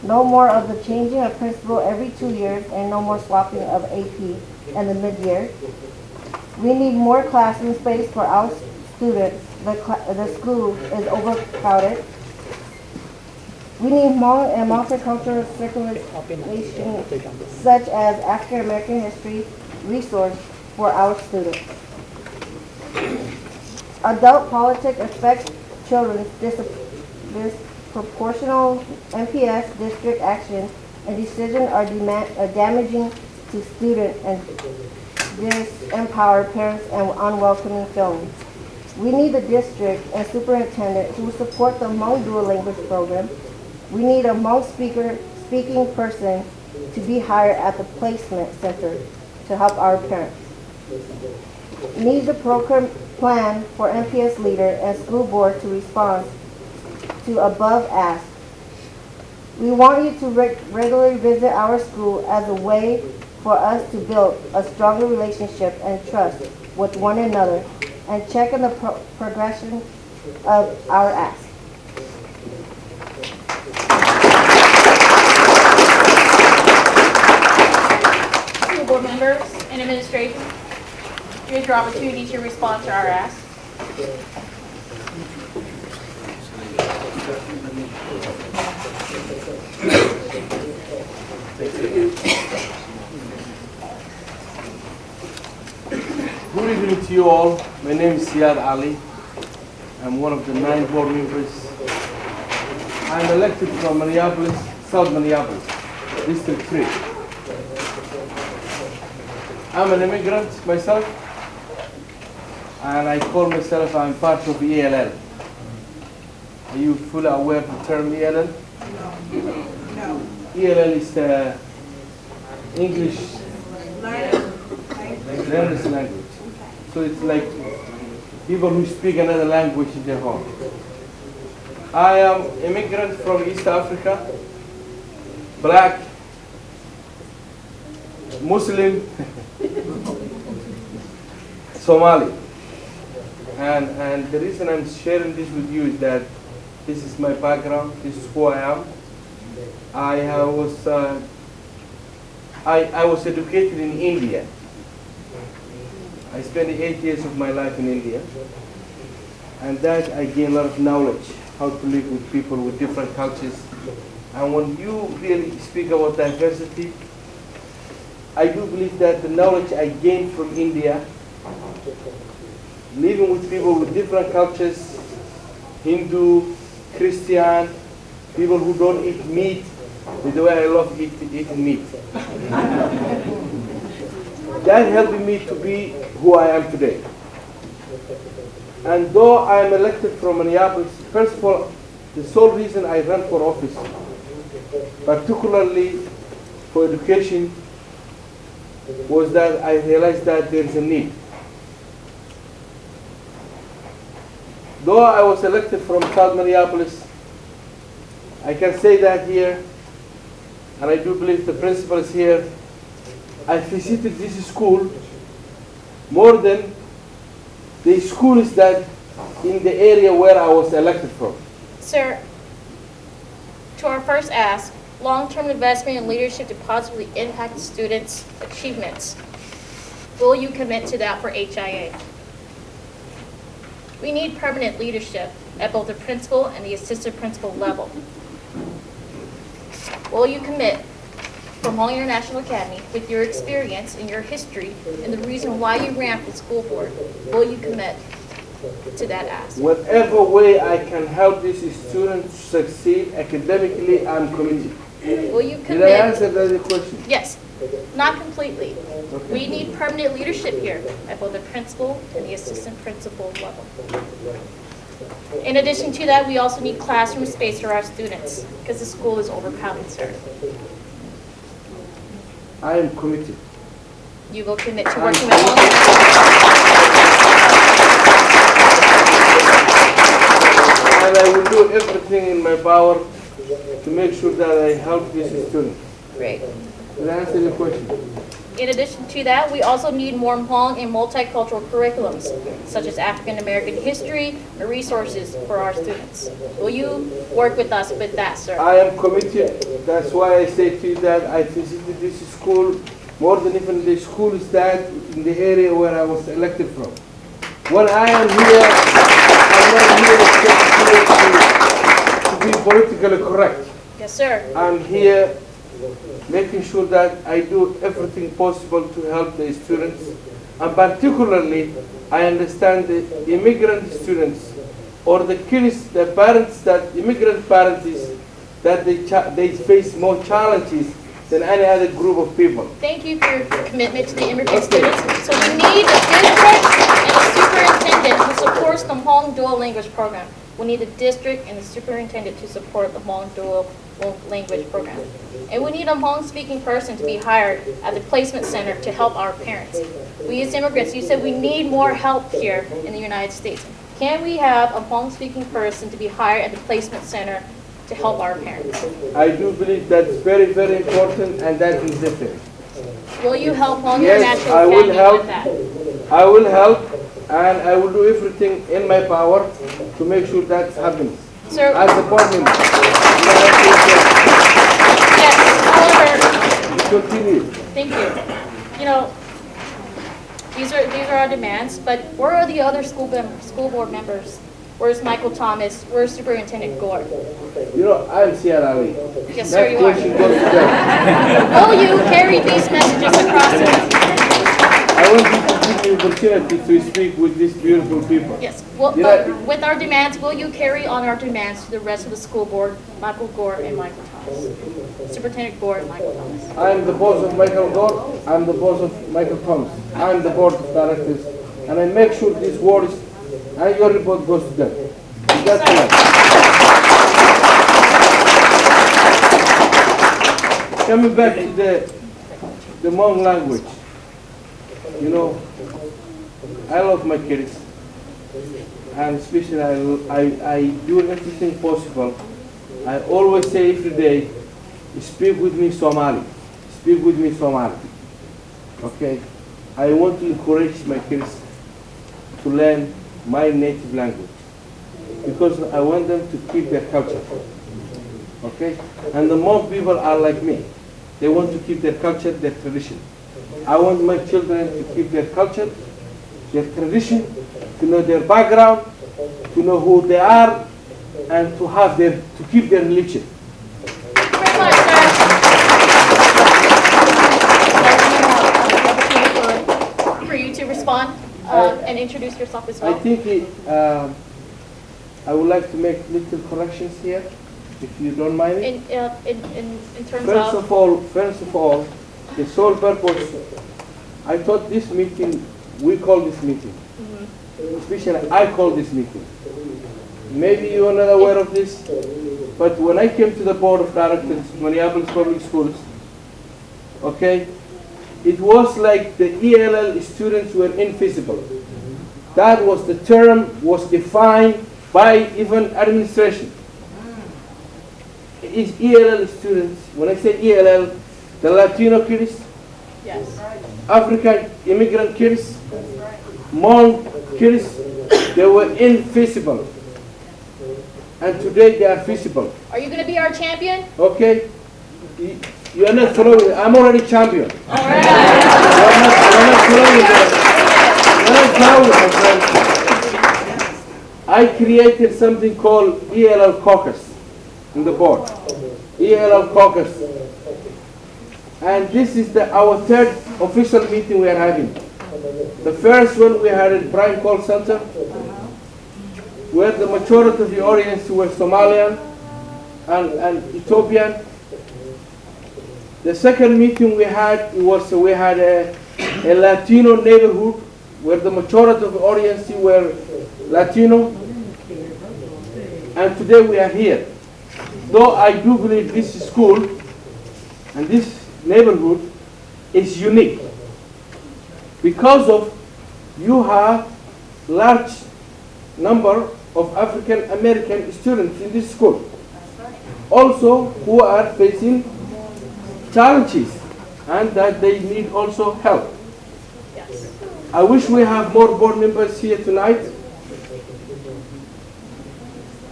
[SPEAKER 4] No more of the changing of principal every 2 years, and no more swapping of AP in the mid-year. We need more classroom space for our students. The school is overcrowded. We need Hmong and multicultural circulation, such as African American history resource for our students. Adult politics affects children's disproportional MPS district action and decisions are damaging to students and disempower parents and unwelcoming feelings. We need the district and superintendent who will support the Hmong dual language program. We need a Hmong speaking person to be hired at the placement center to help our parents. needs a program plan for MPS leader and school board to respond to above ask. We want you to regularly visit our school as a way for us to build a stronger relationship and trust with one another and check on the progression of our ask.
[SPEAKER 2] School board members and administration, here's your opportunity to respond to our ask.
[SPEAKER 12] Good evening to you all. My name is Siad Ali. I'm one of the 9 board members. I'm elected from Minneapolis, South Minneapolis, District 3. I'm an immigrant myself, and I call myself I'm part of ELL. Are you fully aware of the term ELL?
[SPEAKER 3] No.
[SPEAKER 12] ELL is the English learners language. So it's like people who speak another language in their home. I am immigrant from East Africa, black, Muslim, Somali. And the reason I'm sharing this with you is that this is my background, this is who I am. I was educated in India. I spent 8 years of my life in India, and that I gained a lot of knowledge how to live with people with different cultures. And when you really speak about diversity, I do believe that the knowledge I gained from India, living with people with different cultures, Hindu, Christian, people who don't eat meat, the way I love eating meat. That helped me to be who I am today. And though I am elected from Minneapolis, first of all, the sole reason I ran for office, particularly for education, was that I realized that there is a need. Though I was elected from South Minneapolis, I can say that here, and I do believe the principal is here, I visited this school more than the schools that in the area where I was elected from.
[SPEAKER 2] Sir, to our first ask, long-term investment in leadership to positively impact students' achievements. Will you commit to that for HIA? We need permanent leadership at both the principal and the assistant principal level. Will you commit from Hmong International Academy with your experience and your history and the reason why you ran for school board? Will you commit to that ask?
[SPEAKER 12] Whatever way I can help these students succeed academically, I'm committed.
[SPEAKER 2] Will you commit?
[SPEAKER 12] Did I answer that question?
[SPEAKER 2] Yes, not completely.
[SPEAKER 12] Okay.
[SPEAKER 2] We need permanent leadership here at both the principal and the assistant principal level. In addition to that, we also need classroom space for our students because the school is overcrowded, sir.
[SPEAKER 12] I am committed.
[SPEAKER 2] You will commit to working with all
[SPEAKER 12] And I will do everything in my power to make sure that I help these students.
[SPEAKER 2] Great.
[SPEAKER 12] Did I answer your question?
[SPEAKER 2] In addition to that, we also need more Hmong and multicultural curriculums, such as African American history and resources for our students. Will you work with us with that, sir?
[SPEAKER 12] I am committed. That's why I say to you that I visited this school more than even the schools that in the area where I was elected from. When I am here, I'm not here to be politically correct.
[SPEAKER 2] Yes, sir.
[SPEAKER 12] I'm here making sure that I do everything possible to help the students. And particularly, I understand the immigrant students or the kids, the parents that, immigrant parents, that they face more challenges than any other group of people.
[SPEAKER 2] Thank you for your commitment to the immigrant students. So we need a district and a superintendent who supports the Hmong dual language program. We need the district and the superintendent to support the Hmong dual language program. And we need a Hmong speaking person to be hired at the placement center to help our parents. We as immigrants, you said we need more help here in the United States. Can we have a Hmong speaking person to be hired at the placement center to help our parents?
[SPEAKER 12] I do believe that's very, very important, and that is necessary.
[SPEAKER 2] Will you help Hmong
[SPEAKER 12] Yes,
[SPEAKER 2] International
[SPEAKER 12] I will
[SPEAKER 2] Academy
[SPEAKER 12] help.
[SPEAKER 2] with that?
[SPEAKER 12] I will help, and I will do everything in my power to make sure that happens.
[SPEAKER 2] Sir,
[SPEAKER 12] As a board member.
[SPEAKER 2] yes, however,
[SPEAKER 12] Continue.
[SPEAKER 2] thank you. You know, these are our demands, but where are the other school board members? Where's Michael Thomas? Where's Superintendent Gore?
[SPEAKER 12] You know, I'm CRRE.
[SPEAKER 2] Yes, sir, you are.
[SPEAKER 12] Question goes to them.
[SPEAKER 2] Will you carry these messages across the
[SPEAKER 12] I want you to give me the opportunity to speak with these beautiful people.
[SPEAKER 2] Yes. Well,
[SPEAKER 12] You know,
[SPEAKER 2] with our demands, will you carry on our demands to the rest of the school board, Michael Gore and Michael Thomas? Superintendent Gore and Michael Thomas.
[SPEAKER 12] I'm the boss of Michael Gore. I'm the boss of Michael Thomas. I'm the board of directors, and I make sure these words and your report goes to them. That's right. Coming back to the Hmong language, you know, I love my kids, and especially I do everything possible. I always say every day, speak with me Somali, speak with me Somali. Okay, I want to encourage my kids to learn my native language because I want them to keep their culture. Okay, and the Hmong people are like me. They want to keep their culture, their tradition. I want my children to keep their culture, their tradition, to know their background, to know who they are, and to keep their religion.
[SPEAKER 2] Thank you very much, sir. For you to respond and introduce yourself as well.
[SPEAKER 12] I think I would like to make little corrections here, if you don't mind it.
[SPEAKER 2] In terms
[SPEAKER 12] First of all, the sole purpose, I thought this meeting, we call this meeting. Especially I call this meeting. Maybe you are not aware of this, but when I came to the board of directors, Minneapolis Public Schools, okay, it was like the ELL students were invisible. That was the term was defined by even administration. Is ELL students, when I say ELL, the Latino kids,
[SPEAKER 2] yes,
[SPEAKER 12] African immigrant kids, Hmong kids, they were invisible. And today they are visible.
[SPEAKER 2] Are you going to be our champion?
[SPEAKER 12] Okay? You are not following. I'm already champion.
[SPEAKER 2] All right.
[SPEAKER 12] You're not following that. You're not following, my friend. I created something called ELL caucus in the board. ELL caucus. And this is our third official meeting we are having. The first one we had at Bryan Call Center, where the majority of the audience were Somalian and Ethiopian. The second meeting we had was we had a Latino neighborhood where the majority of the audience were Latino. And today we are here. Though I do believe this school and this neighborhood is unique because of you have large number of African American students in this school. Also who are facing challenges and that they need also help.
[SPEAKER 2] Yes.
[SPEAKER 12] I wish we have more board members here tonight,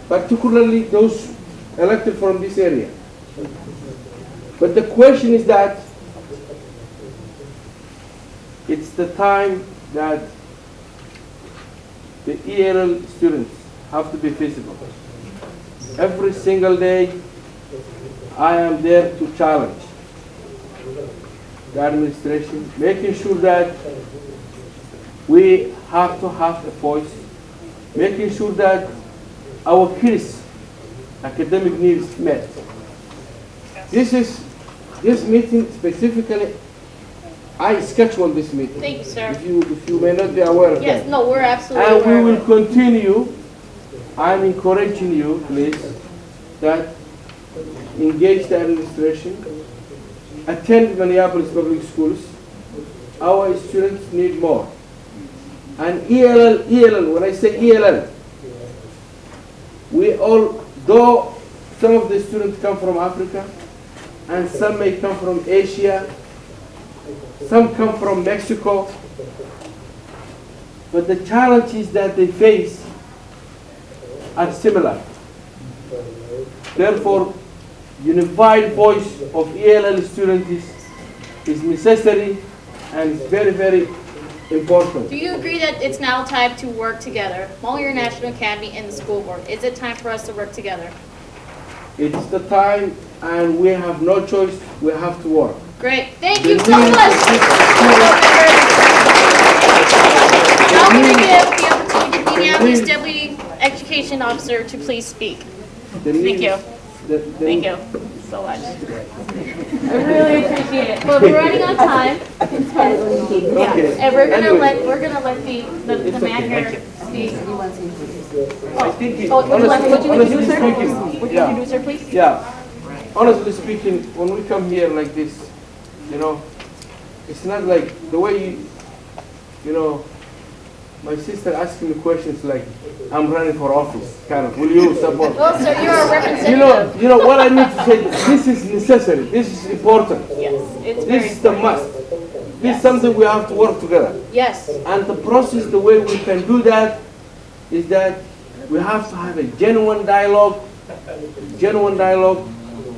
[SPEAKER 12] particularly those elected from this area. But the question is that it's the time that the ELL students have to be visible. Every single day, I am there to challenge the administration, making sure that we have to have a voice, making sure that our kids' academic needs met. This meeting specifically, I scheduled this meeting.
[SPEAKER 2] Thank you, sir.
[SPEAKER 12] If you may not be aware of
[SPEAKER 2] Yes,
[SPEAKER 12] that.
[SPEAKER 2] no, we're absolutely
[SPEAKER 12] And
[SPEAKER 2] aware
[SPEAKER 12] we
[SPEAKER 2] of
[SPEAKER 12] will
[SPEAKER 2] it.
[SPEAKER 12] continue I'm encouraging you, please, that engage the administration, attend Minneapolis public schools. Our students need more. And ELL, when I say ELL, we all, though some of the students come from Africa, and some may come from Asia, some come from Mexico, but the challenges that they face are similar. Therefore, unified voice of ELL students is necessary and very, very important.
[SPEAKER 2] Do you agree that it's now time to work together? Hmong International Academy and the school board. Is it time for us to work together?
[SPEAKER 12] It's the time, and we have no choice. We have to work.
[SPEAKER 2] Great. Thank you so much. Now I'm going to give the opportunity to Minneapolis Deputy Education Officer to please speak. Thank you. Thank you so much. I really appreciate it. But we're running on time. Yeah. And we're gonna let the man here speak. Would you introduce her? Would you introduce her, please?
[SPEAKER 12] Yeah. Honestly speaking, when we come here like this, you know, it's not like the way you know, my sister asking me questions like, I'm running for office, kind of, will you support?
[SPEAKER 2] Well, sir, you're a representative.
[SPEAKER 12] You know what I need to say, this is necessary, this is important.
[SPEAKER 2] Yes, it's
[SPEAKER 12] This is the must. This is something we have to work together.
[SPEAKER 2] Yes.
[SPEAKER 12] And the process, the way we can do that, is that we have to have a genuine dialogue,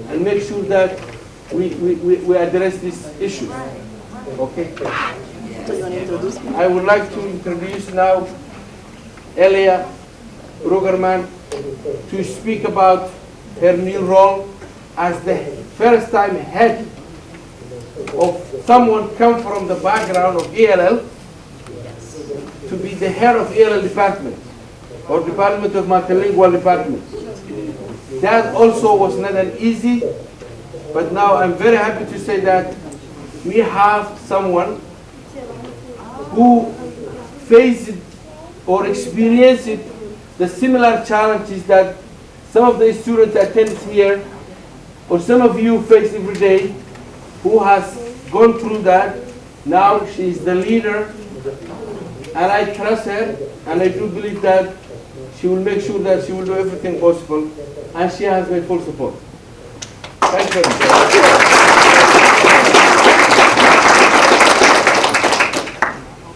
[SPEAKER 12] and make sure that we address these issues. Okay? I would like to introduce now Elia Rugerman to speak about her new role as the first time head of someone come from the background of ELL to be the head of ELL department or Department of Multilingual Department. That also was not an easy, but now I'm very happy to say that we have someone who faced or experienced the similar challenges that some of the students attend here, or some of you face every day, who has gone through that. Now she is the leader, and I trust her, and I do believe that she will make sure that she will do everything possible, and she has my full support. Thank you very much.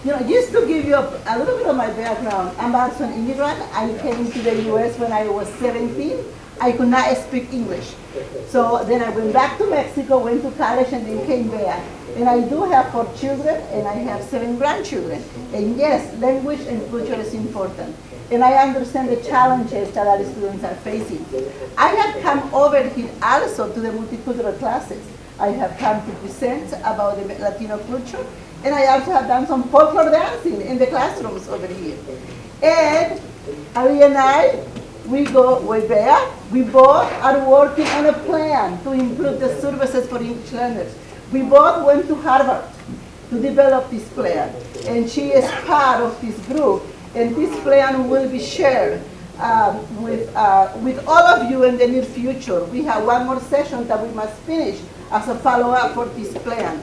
[SPEAKER 13] You know, just to give you a little bit of my background, I'm also an immigrant. I came to the U.S. when I was 17. I could not speak English. So then I went back to Mexico, went to college, and then came back. And I do have 4 children, and I have 7 grandchildren. And yes, language and culture is important. And I understand the challenges that our students are facing. I have come over here also to the multicultural classes. I have come to present about the Latino culture, and I also have done some folklore dancing in the classrooms over here. And Ari and I, we go way back. We both are working on a plan to improve the services for English learners. We both went to Harvard to develop this plan, and she is part of this group, and this plan will be shared with all of you in the near future. We have one more session that we must finish as a follow-up for this plan.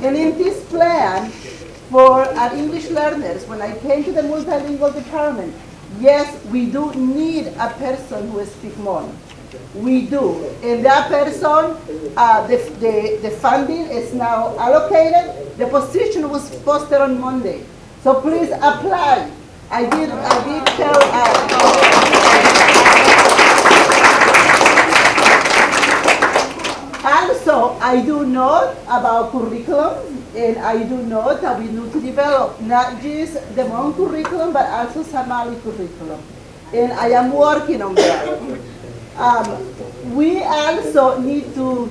[SPEAKER 13] And in this plan, for our English learners, when I came to the multilingual department, yes, we do need a person who speaks Hmong. We do. And that person, the funding is now allocated. The position was posted on Monday. So please apply. I did tell also, I do know about curriculum, and I do know that we need to develop not just the Hmong curriculum, but also Somali curriculum. And I am working on that. We also need to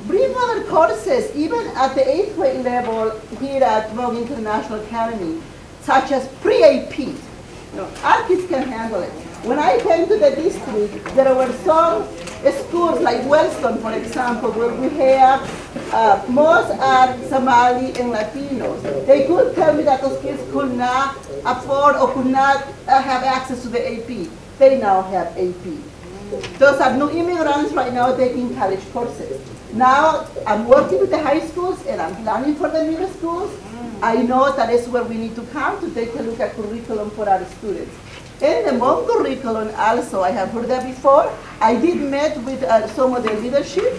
[SPEAKER 13] bring other courses, even at the 8th grade level here at Hmong International Academy, such as pre-AP. Our kids can handle it. When I came to the district, there were some schools like Wellston, for example, where we have most are Somali and Latinos. They could tell me that those kids could not afford or could not have access to the AP. they now have AP. Those are new immigrants right now taking college courses. Now I'm working with the high schools and I'm planning for the middle schools. I know that is where we need to come to take a look at curriculum for our students. And the Hmong curriculum also, I have heard that before. I did meet with some of the leadership,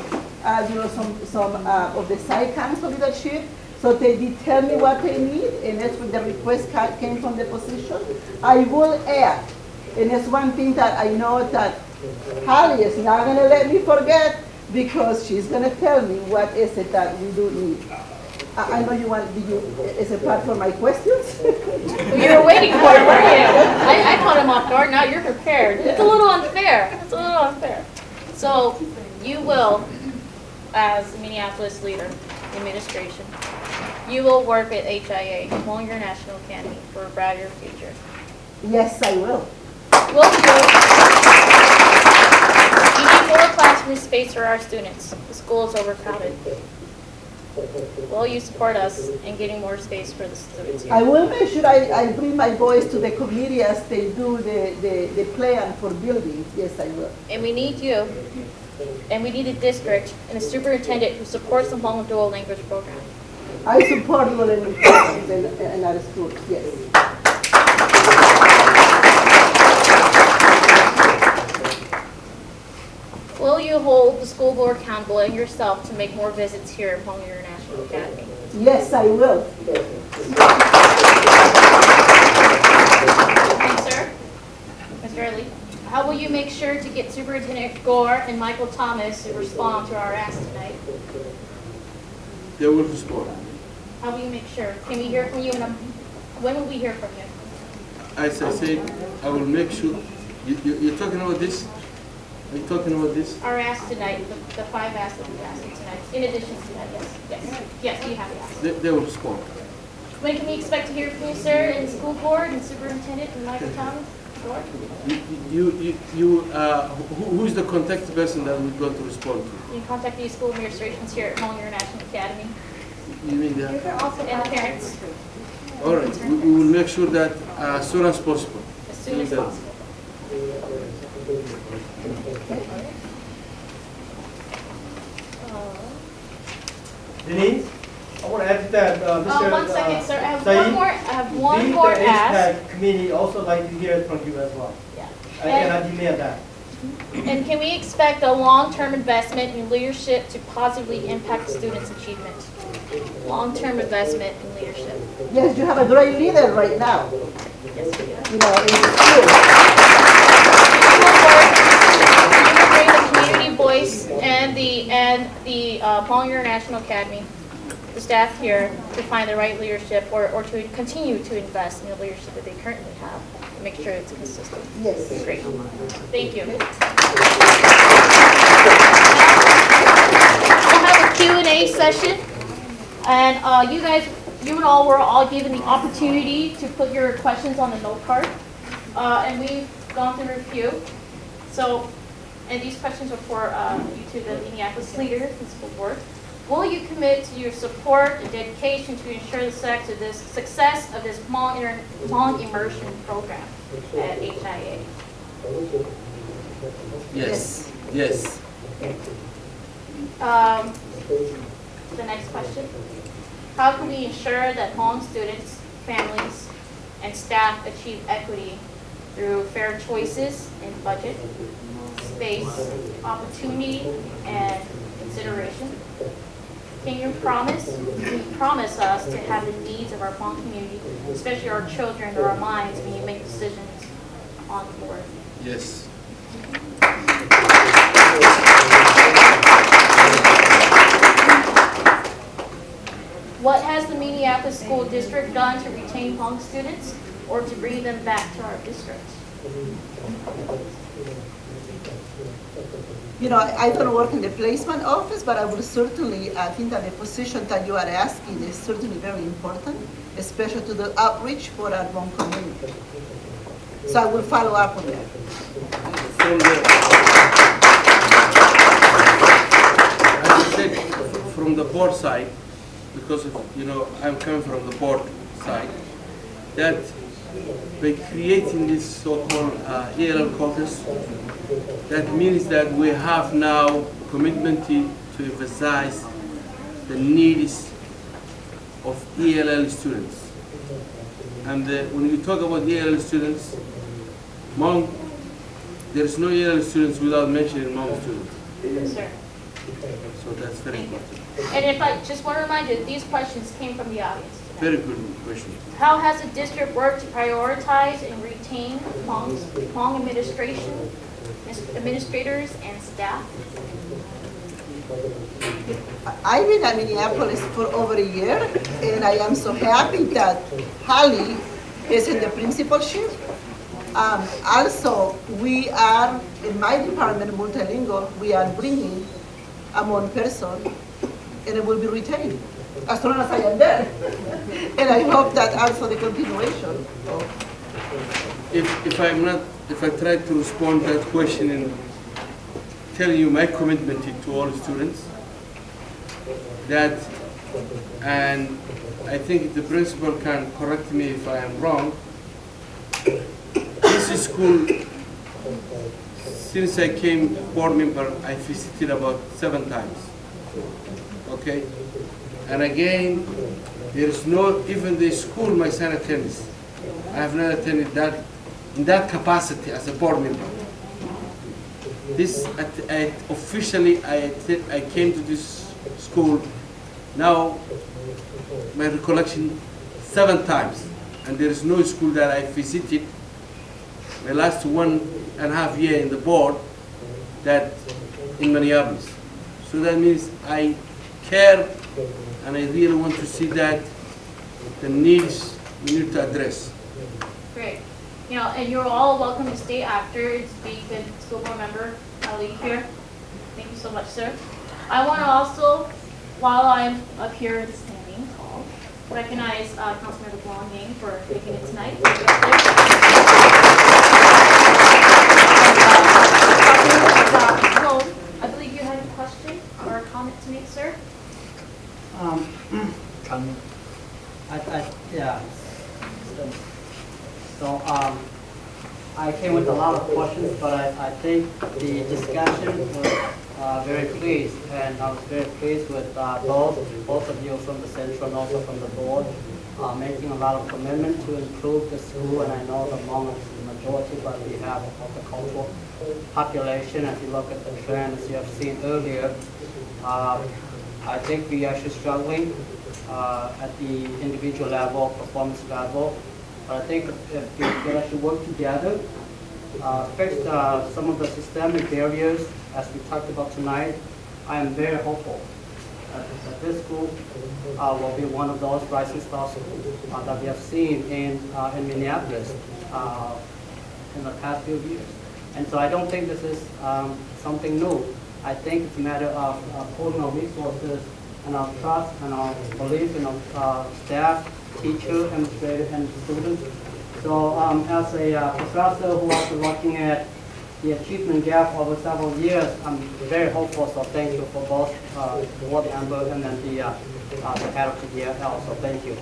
[SPEAKER 13] some of the side council leadership. So they did tell me what they need, and that's when the request came from the position. I will add, and it's one thing that I know that Holly is not going to let me forget, because she's going to tell me what is it that we do need. I know you want, is it part for my questions?
[SPEAKER 2] You were waiting for it, weren't you? I caught him off guard, now you're prepared. It's a little unfair. It's a little unfair. So you will, as Minneapolis leader, administration, you will work at HIA, Hmong International Academy, for a brighter future.
[SPEAKER 13] Yes, I will.
[SPEAKER 2] Will you? We need more classroom space for our students. The school is overcrowded. Will you support us in getting more space for the students here?
[SPEAKER 13] I will make sure I bring my boys to the committee as they do the plan for buildings. Yes, I will.
[SPEAKER 2] And we need you, and we need a district and a superintendent who supports the Hmong dual language program.
[SPEAKER 13] I support dual language programs in our schools, yes.
[SPEAKER 2] Will you hold the school board accountable and yourself to make more visits here at Hmong International Academy?
[SPEAKER 13] Yes, I will.
[SPEAKER 2] Thanks, sir. Mr. Early, how will you make sure to get Superintendent Gore and Michael Thomas to respond to our ask tonight?
[SPEAKER 12] They will respond.
[SPEAKER 2] How will you make sure? Can we hear from you? When will we hear from you?
[SPEAKER 12] As I said, I will make sure. You're talking about this? Are you talking about this?
[SPEAKER 2] Our ask tonight, the 5 asks that we asked tonight, in addition to that, yes. Yes, you have the ask.
[SPEAKER 12] They will respond.
[SPEAKER 2] When can we expect to hear from you, sir, and the school board and superintendent and Michael Thomas?
[SPEAKER 12] Who is the contact person that we're going to respond to?
[SPEAKER 2] You can contact these school administrations here at Hmong International Academy.
[SPEAKER 12] You mean that?
[SPEAKER 2] And the parents.
[SPEAKER 12] All right, we will make sure that as soon as possible.
[SPEAKER 2] As soon as possible.
[SPEAKER 14] Denise, I want to add to that, Mr.
[SPEAKER 2] 1 second, sir. I have
[SPEAKER 14] Saib,
[SPEAKER 2] one more
[SPEAKER 14] the
[SPEAKER 2] ask.
[SPEAKER 14] HPAC committee also like to hear it from you as well.
[SPEAKER 2] Yeah.
[SPEAKER 14] I cannot demand that.
[SPEAKER 2] And can we expect a long-term investment in leadership to positively impact students' achievement? Long-term investment in leadership.
[SPEAKER 13] Yes, you have a great leader right now.
[SPEAKER 2] Yes, we do.
[SPEAKER 13] You know, in the school.
[SPEAKER 2] You will bring the community voice and the Hmong International Academy, the staff here, to find the right leadership or to continue to invest in the leadership that they currently have and make sure it's consistent.
[SPEAKER 13] Yes.
[SPEAKER 2] Great. Thank you. We'll have a Q&A session, and you and all were all given the opportunity to put your questions on the note card, and we've gone through a few. So, and these questions are for you to the Minneapolis leaders and school board. Will you commit to your support and dedication to ensure the success of this Hmong immersion program at HIA?
[SPEAKER 12] Yes. Yes.
[SPEAKER 2] The next question. How can we ensure that Hmong students, families, and staff achieve equity through fair choices in budget, space, opportunity, and consideration? Can you promise us to have the needs of our Hmong community, especially our children or our minds, when you make decisions on the board?
[SPEAKER 12] Yes.
[SPEAKER 2] What has the Minneapolis School District done to retain Hmong students or to bring them back to our district?
[SPEAKER 13] You know, I don't work in the placement office, but I would certainly, I think that the position that you are asking is certainly very important, especially to the outreach for our Hmong community. So I will follow up on that.
[SPEAKER 12] As I said, from the board side, because of, I'm coming from the board side, that by creating this so-called ELL caucus. That means that we have now commitment to emphasize the needs of ELL students. And when you talk about ELL students, Hmong, there is no ELL students without mentioning Hmong students.
[SPEAKER 2] Yes, sir.
[SPEAKER 12] So that's very important.
[SPEAKER 2] And if I just want to remind you, these questions came from the audience.
[SPEAKER 12] Very good question.
[SPEAKER 2] How has the district worked to prioritize and retain Hmong administrators and staff?
[SPEAKER 13] I've been in Minneapolis for over a year, and I am so happy that Holly is in the principalship. Also, we are, in my department, Multilingual, we are bringing a Hmong person, and it will be retained as long as I am there. And I hope that also the continuation.
[SPEAKER 12] If I try to respond to that question and telling you my commitment to all students, that, and I think the principal can correct me if I am wrong, this school, since I came board member, I visited about 7 times, okay? And again, there is no, even the school my son attends, I have not attended that in that capacity as a board member. This, officially, I came to this school, now my recollection, 7 times. And there is no school that I visited my last 1.5 years in the board that in Minneapolis. So that means I care and I really want to see that the needs we need to address.
[SPEAKER 2] Great. You know, and you're all welcome to stay after to be a good school board member. I'll leave here. Thank you so much, sir. I want to also, while I'm up here standing tall, recognize Councilmember Vang for making it tonight. I believe you had a question or a comment to make, sir?
[SPEAKER 15] Yeah. So I came with a lot of questions, but I think the discussion was very pleased, and I was very pleased with both of you from the central and also from the board, making a lot of commitment to improve the school. And I know the Hmong is the majority, but we have a multicultural population. If you look at the trends you have seen earlier, I think we are actually struggling at the individual level, performance level. But I think if we can actually work together, fix some of the systemic barriers, as we talked about tonight, I am very hopeful that this school will be one of those rising star schools that we have seen in Minneapolis in the past few years. And so I don't think this is something new. I think it's a matter of pulling our resources and our trust and our belief in our staff, teacher, administrator, and students. So as a professor who has been looking at the achievement gap over several years, I'm very hopeful. So thank you for both the board member and then the head of the DFL. So thank you.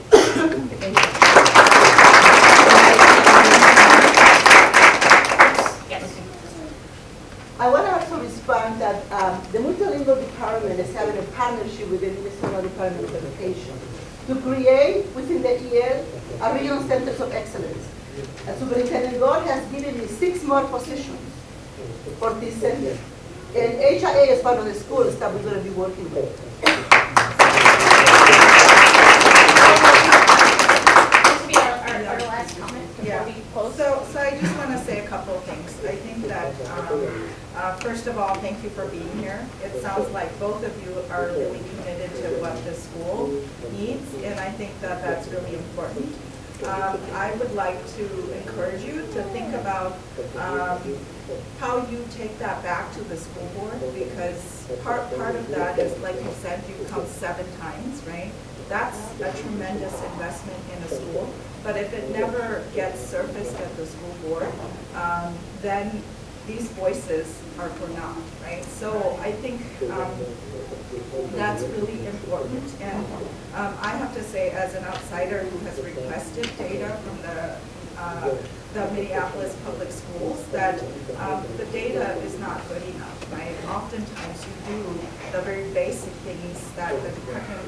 [SPEAKER 13] I want to also respond that the Multilingual Department is having a partnership with the Minnesota Department of Education to create within the year a regional centers of excellence. And Superintendent God has given me 6 more positions for this center. And HIA is one of the schools that we're going to be working with.
[SPEAKER 2] This will be our last comment before we close.
[SPEAKER 16] So I just want to say a couple of things. I think that, first of all, thank you for being here. It sounds like both of you are really committed to what the school needs, and I think that that's really important. I would like to encourage you to think about how you take that back to the school board, because part of that is, like you said, you come 7 times, right? That's a tremendous investment in a school. But if it never gets surfaced at the school board, then these voices are for naught, right? So I think that's really important. And I have to say, as an outsider who has requested data from the the Minneapolis public schools that the data is not good enough, right? Oftentimes you do the very basic things that the Department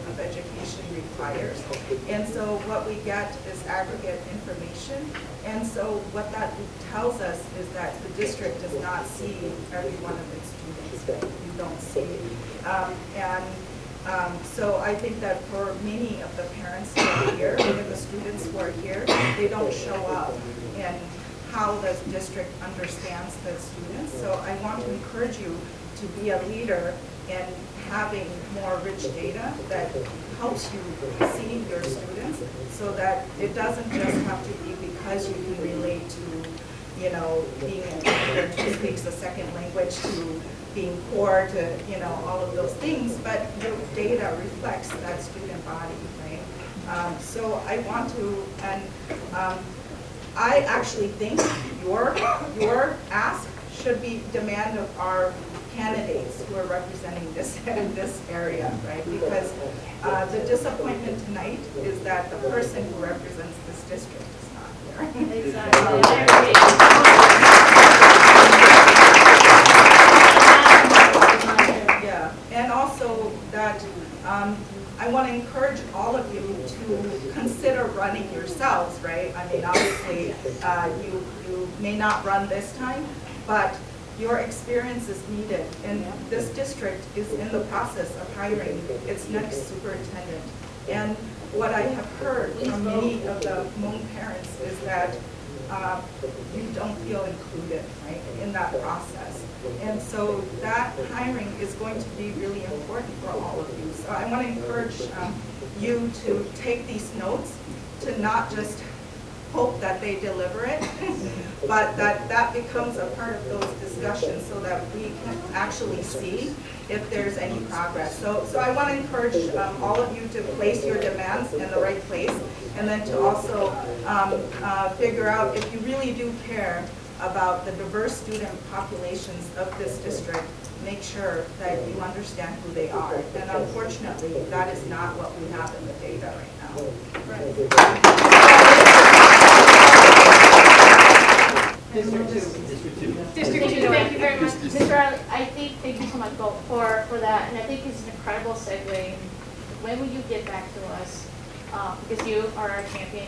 [SPEAKER 16] of Education requires. And so what we get is aggregate information. And so what that tells us is that the district does not see every one of its students. You don't see. So I think that for many of the parents who are here, and the students who are here, they don't show up in how the district understands the students. So I want to encourage you to be a leader in having more rich data that helps you see your students so that it doesn't just have to be because you can relate to, you know, being an immigrant who speaks a second language to being poor to, you know, all of those things, but the data reflects that student body, right? So I want to, and I actually think your ask should be demand of our candidates who are representing this area, right? Because the disappointment tonight is that the person who represents this district is not here. Exactly. Yeah, and also that I want to encourage all of you to consider running yourselves, right? I mean, obviously, you may not run this time, but your experience is needed, and this district is in the process of hiring its next superintendent. And what I have heard from many of the Hmong parents is that you don't feel included, right, in that process. And so that hiring is going to be really important for all of you. So I want to encourage you to take these notes, to not just hope that they deliver it, but that becomes a part of those discussions so that we can actually see if there's any progress. So I want to encourage all of you to place your demands in the right place, and then to also figure out if you really do care about the diverse student populations of this district, make sure that you understand who they are. And unfortunately, that is not what we have in the data right now.
[SPEAKER 2] District 2. District 2, thank you very much. Mr. Riley, thank you so much for that, and I think it's an incredible segue. When will you get back to us? Because you are our champion,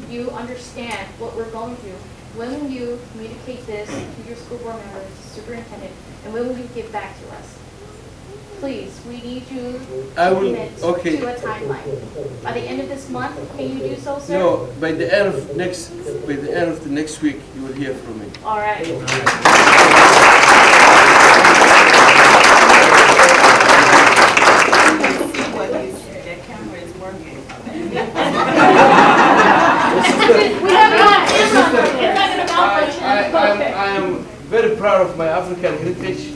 [SPEAKER 2] you understand what we're going through. When will you communicate this to your school board members, superintendent, and when will you get back to us? Please, we need you to commit to a timeline. By the end of this month, can you do so, sir?
[SPEAKER 12] No, by the end of the next week, you will hear from me.
[SPEAKER 2] All right.
[SPEAKER 12] I am very proud of my African heritage,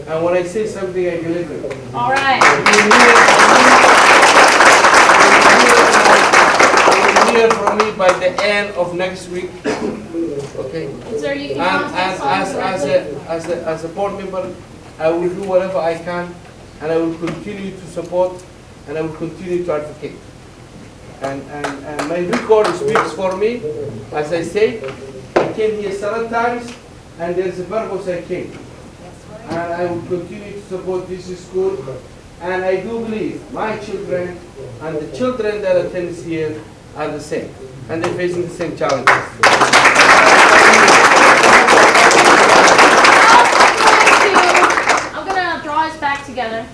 [SPEAKER 12] and when I say something, I deliver.
[SPEAKER 2] All right.
[SPEAKER 12] You will hear from me by the end of next week. Okay.
[SPEAKER 2] Sir, you can
[SPEAKER 12] and as a board member, I will do whatever I can, and I will continue to support, and I will continue to advocate. And my record speaks for me. As I say, I came here several times, and there's a purpose I came. And I will continue to support this school. And I do believe my children and the children that attend here are the same, and they're facing the same challenges.
[SPEAKER 2] I'm gonna draw us back together.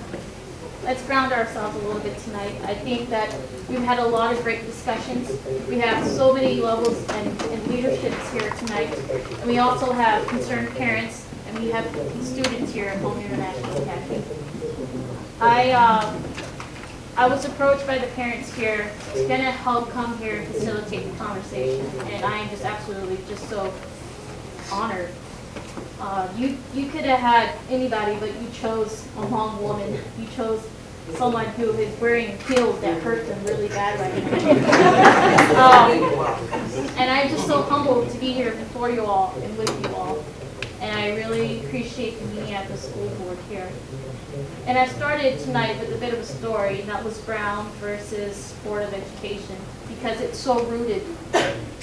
[SPEAKER 2] Let's ground ourselves a little bit tonight. I think that we've had a lot of great discussions. We have so many levels and leaderships here tonight. And we also have concerned parents, and we have students here at Hmong International Academy. I was approached by the parents here to kind of help come here and facilitate the conversation. And I am just absolutely just so honored. You could have had anybody, but you chose a Hmong woman. You chose someone who is wearing heels that hurt them really bad right now. And I'm just so humbled to be here before you all and with you all. And I really appreciate being at the school board here. And I started tonight with a bit of a story, and that was Brown versus Board of Education, because it's so rooted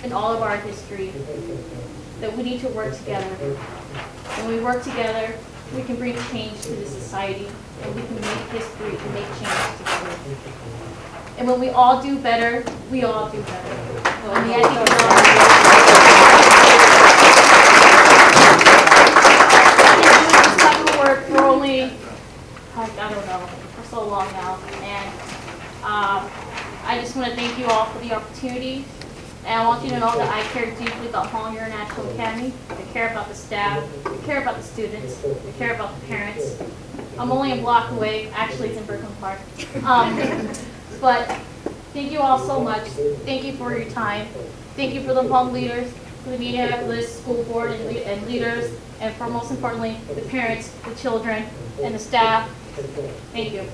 [SPEAKER 2] in all of our history that we need to work together. When we work together, we can bring change to the society, and we can make history and make change together. And when we all do better, we all do better. And the I've been work for only, I don't know, for so long now. And I just want to thank you all for the opportunity. And I want you to know that I care deeply about Hmong International Academy. I care about the staff. I care about the students. I care about the parents. I'm only a block away. Actually, it's in Brooklyn Park. But thank you all so much. Thank you for your time. Thank you for the Hmong leaders, for the Minneapolis School Board and leaders, and for most importantly, the parents, the children, and the staff. Thank you.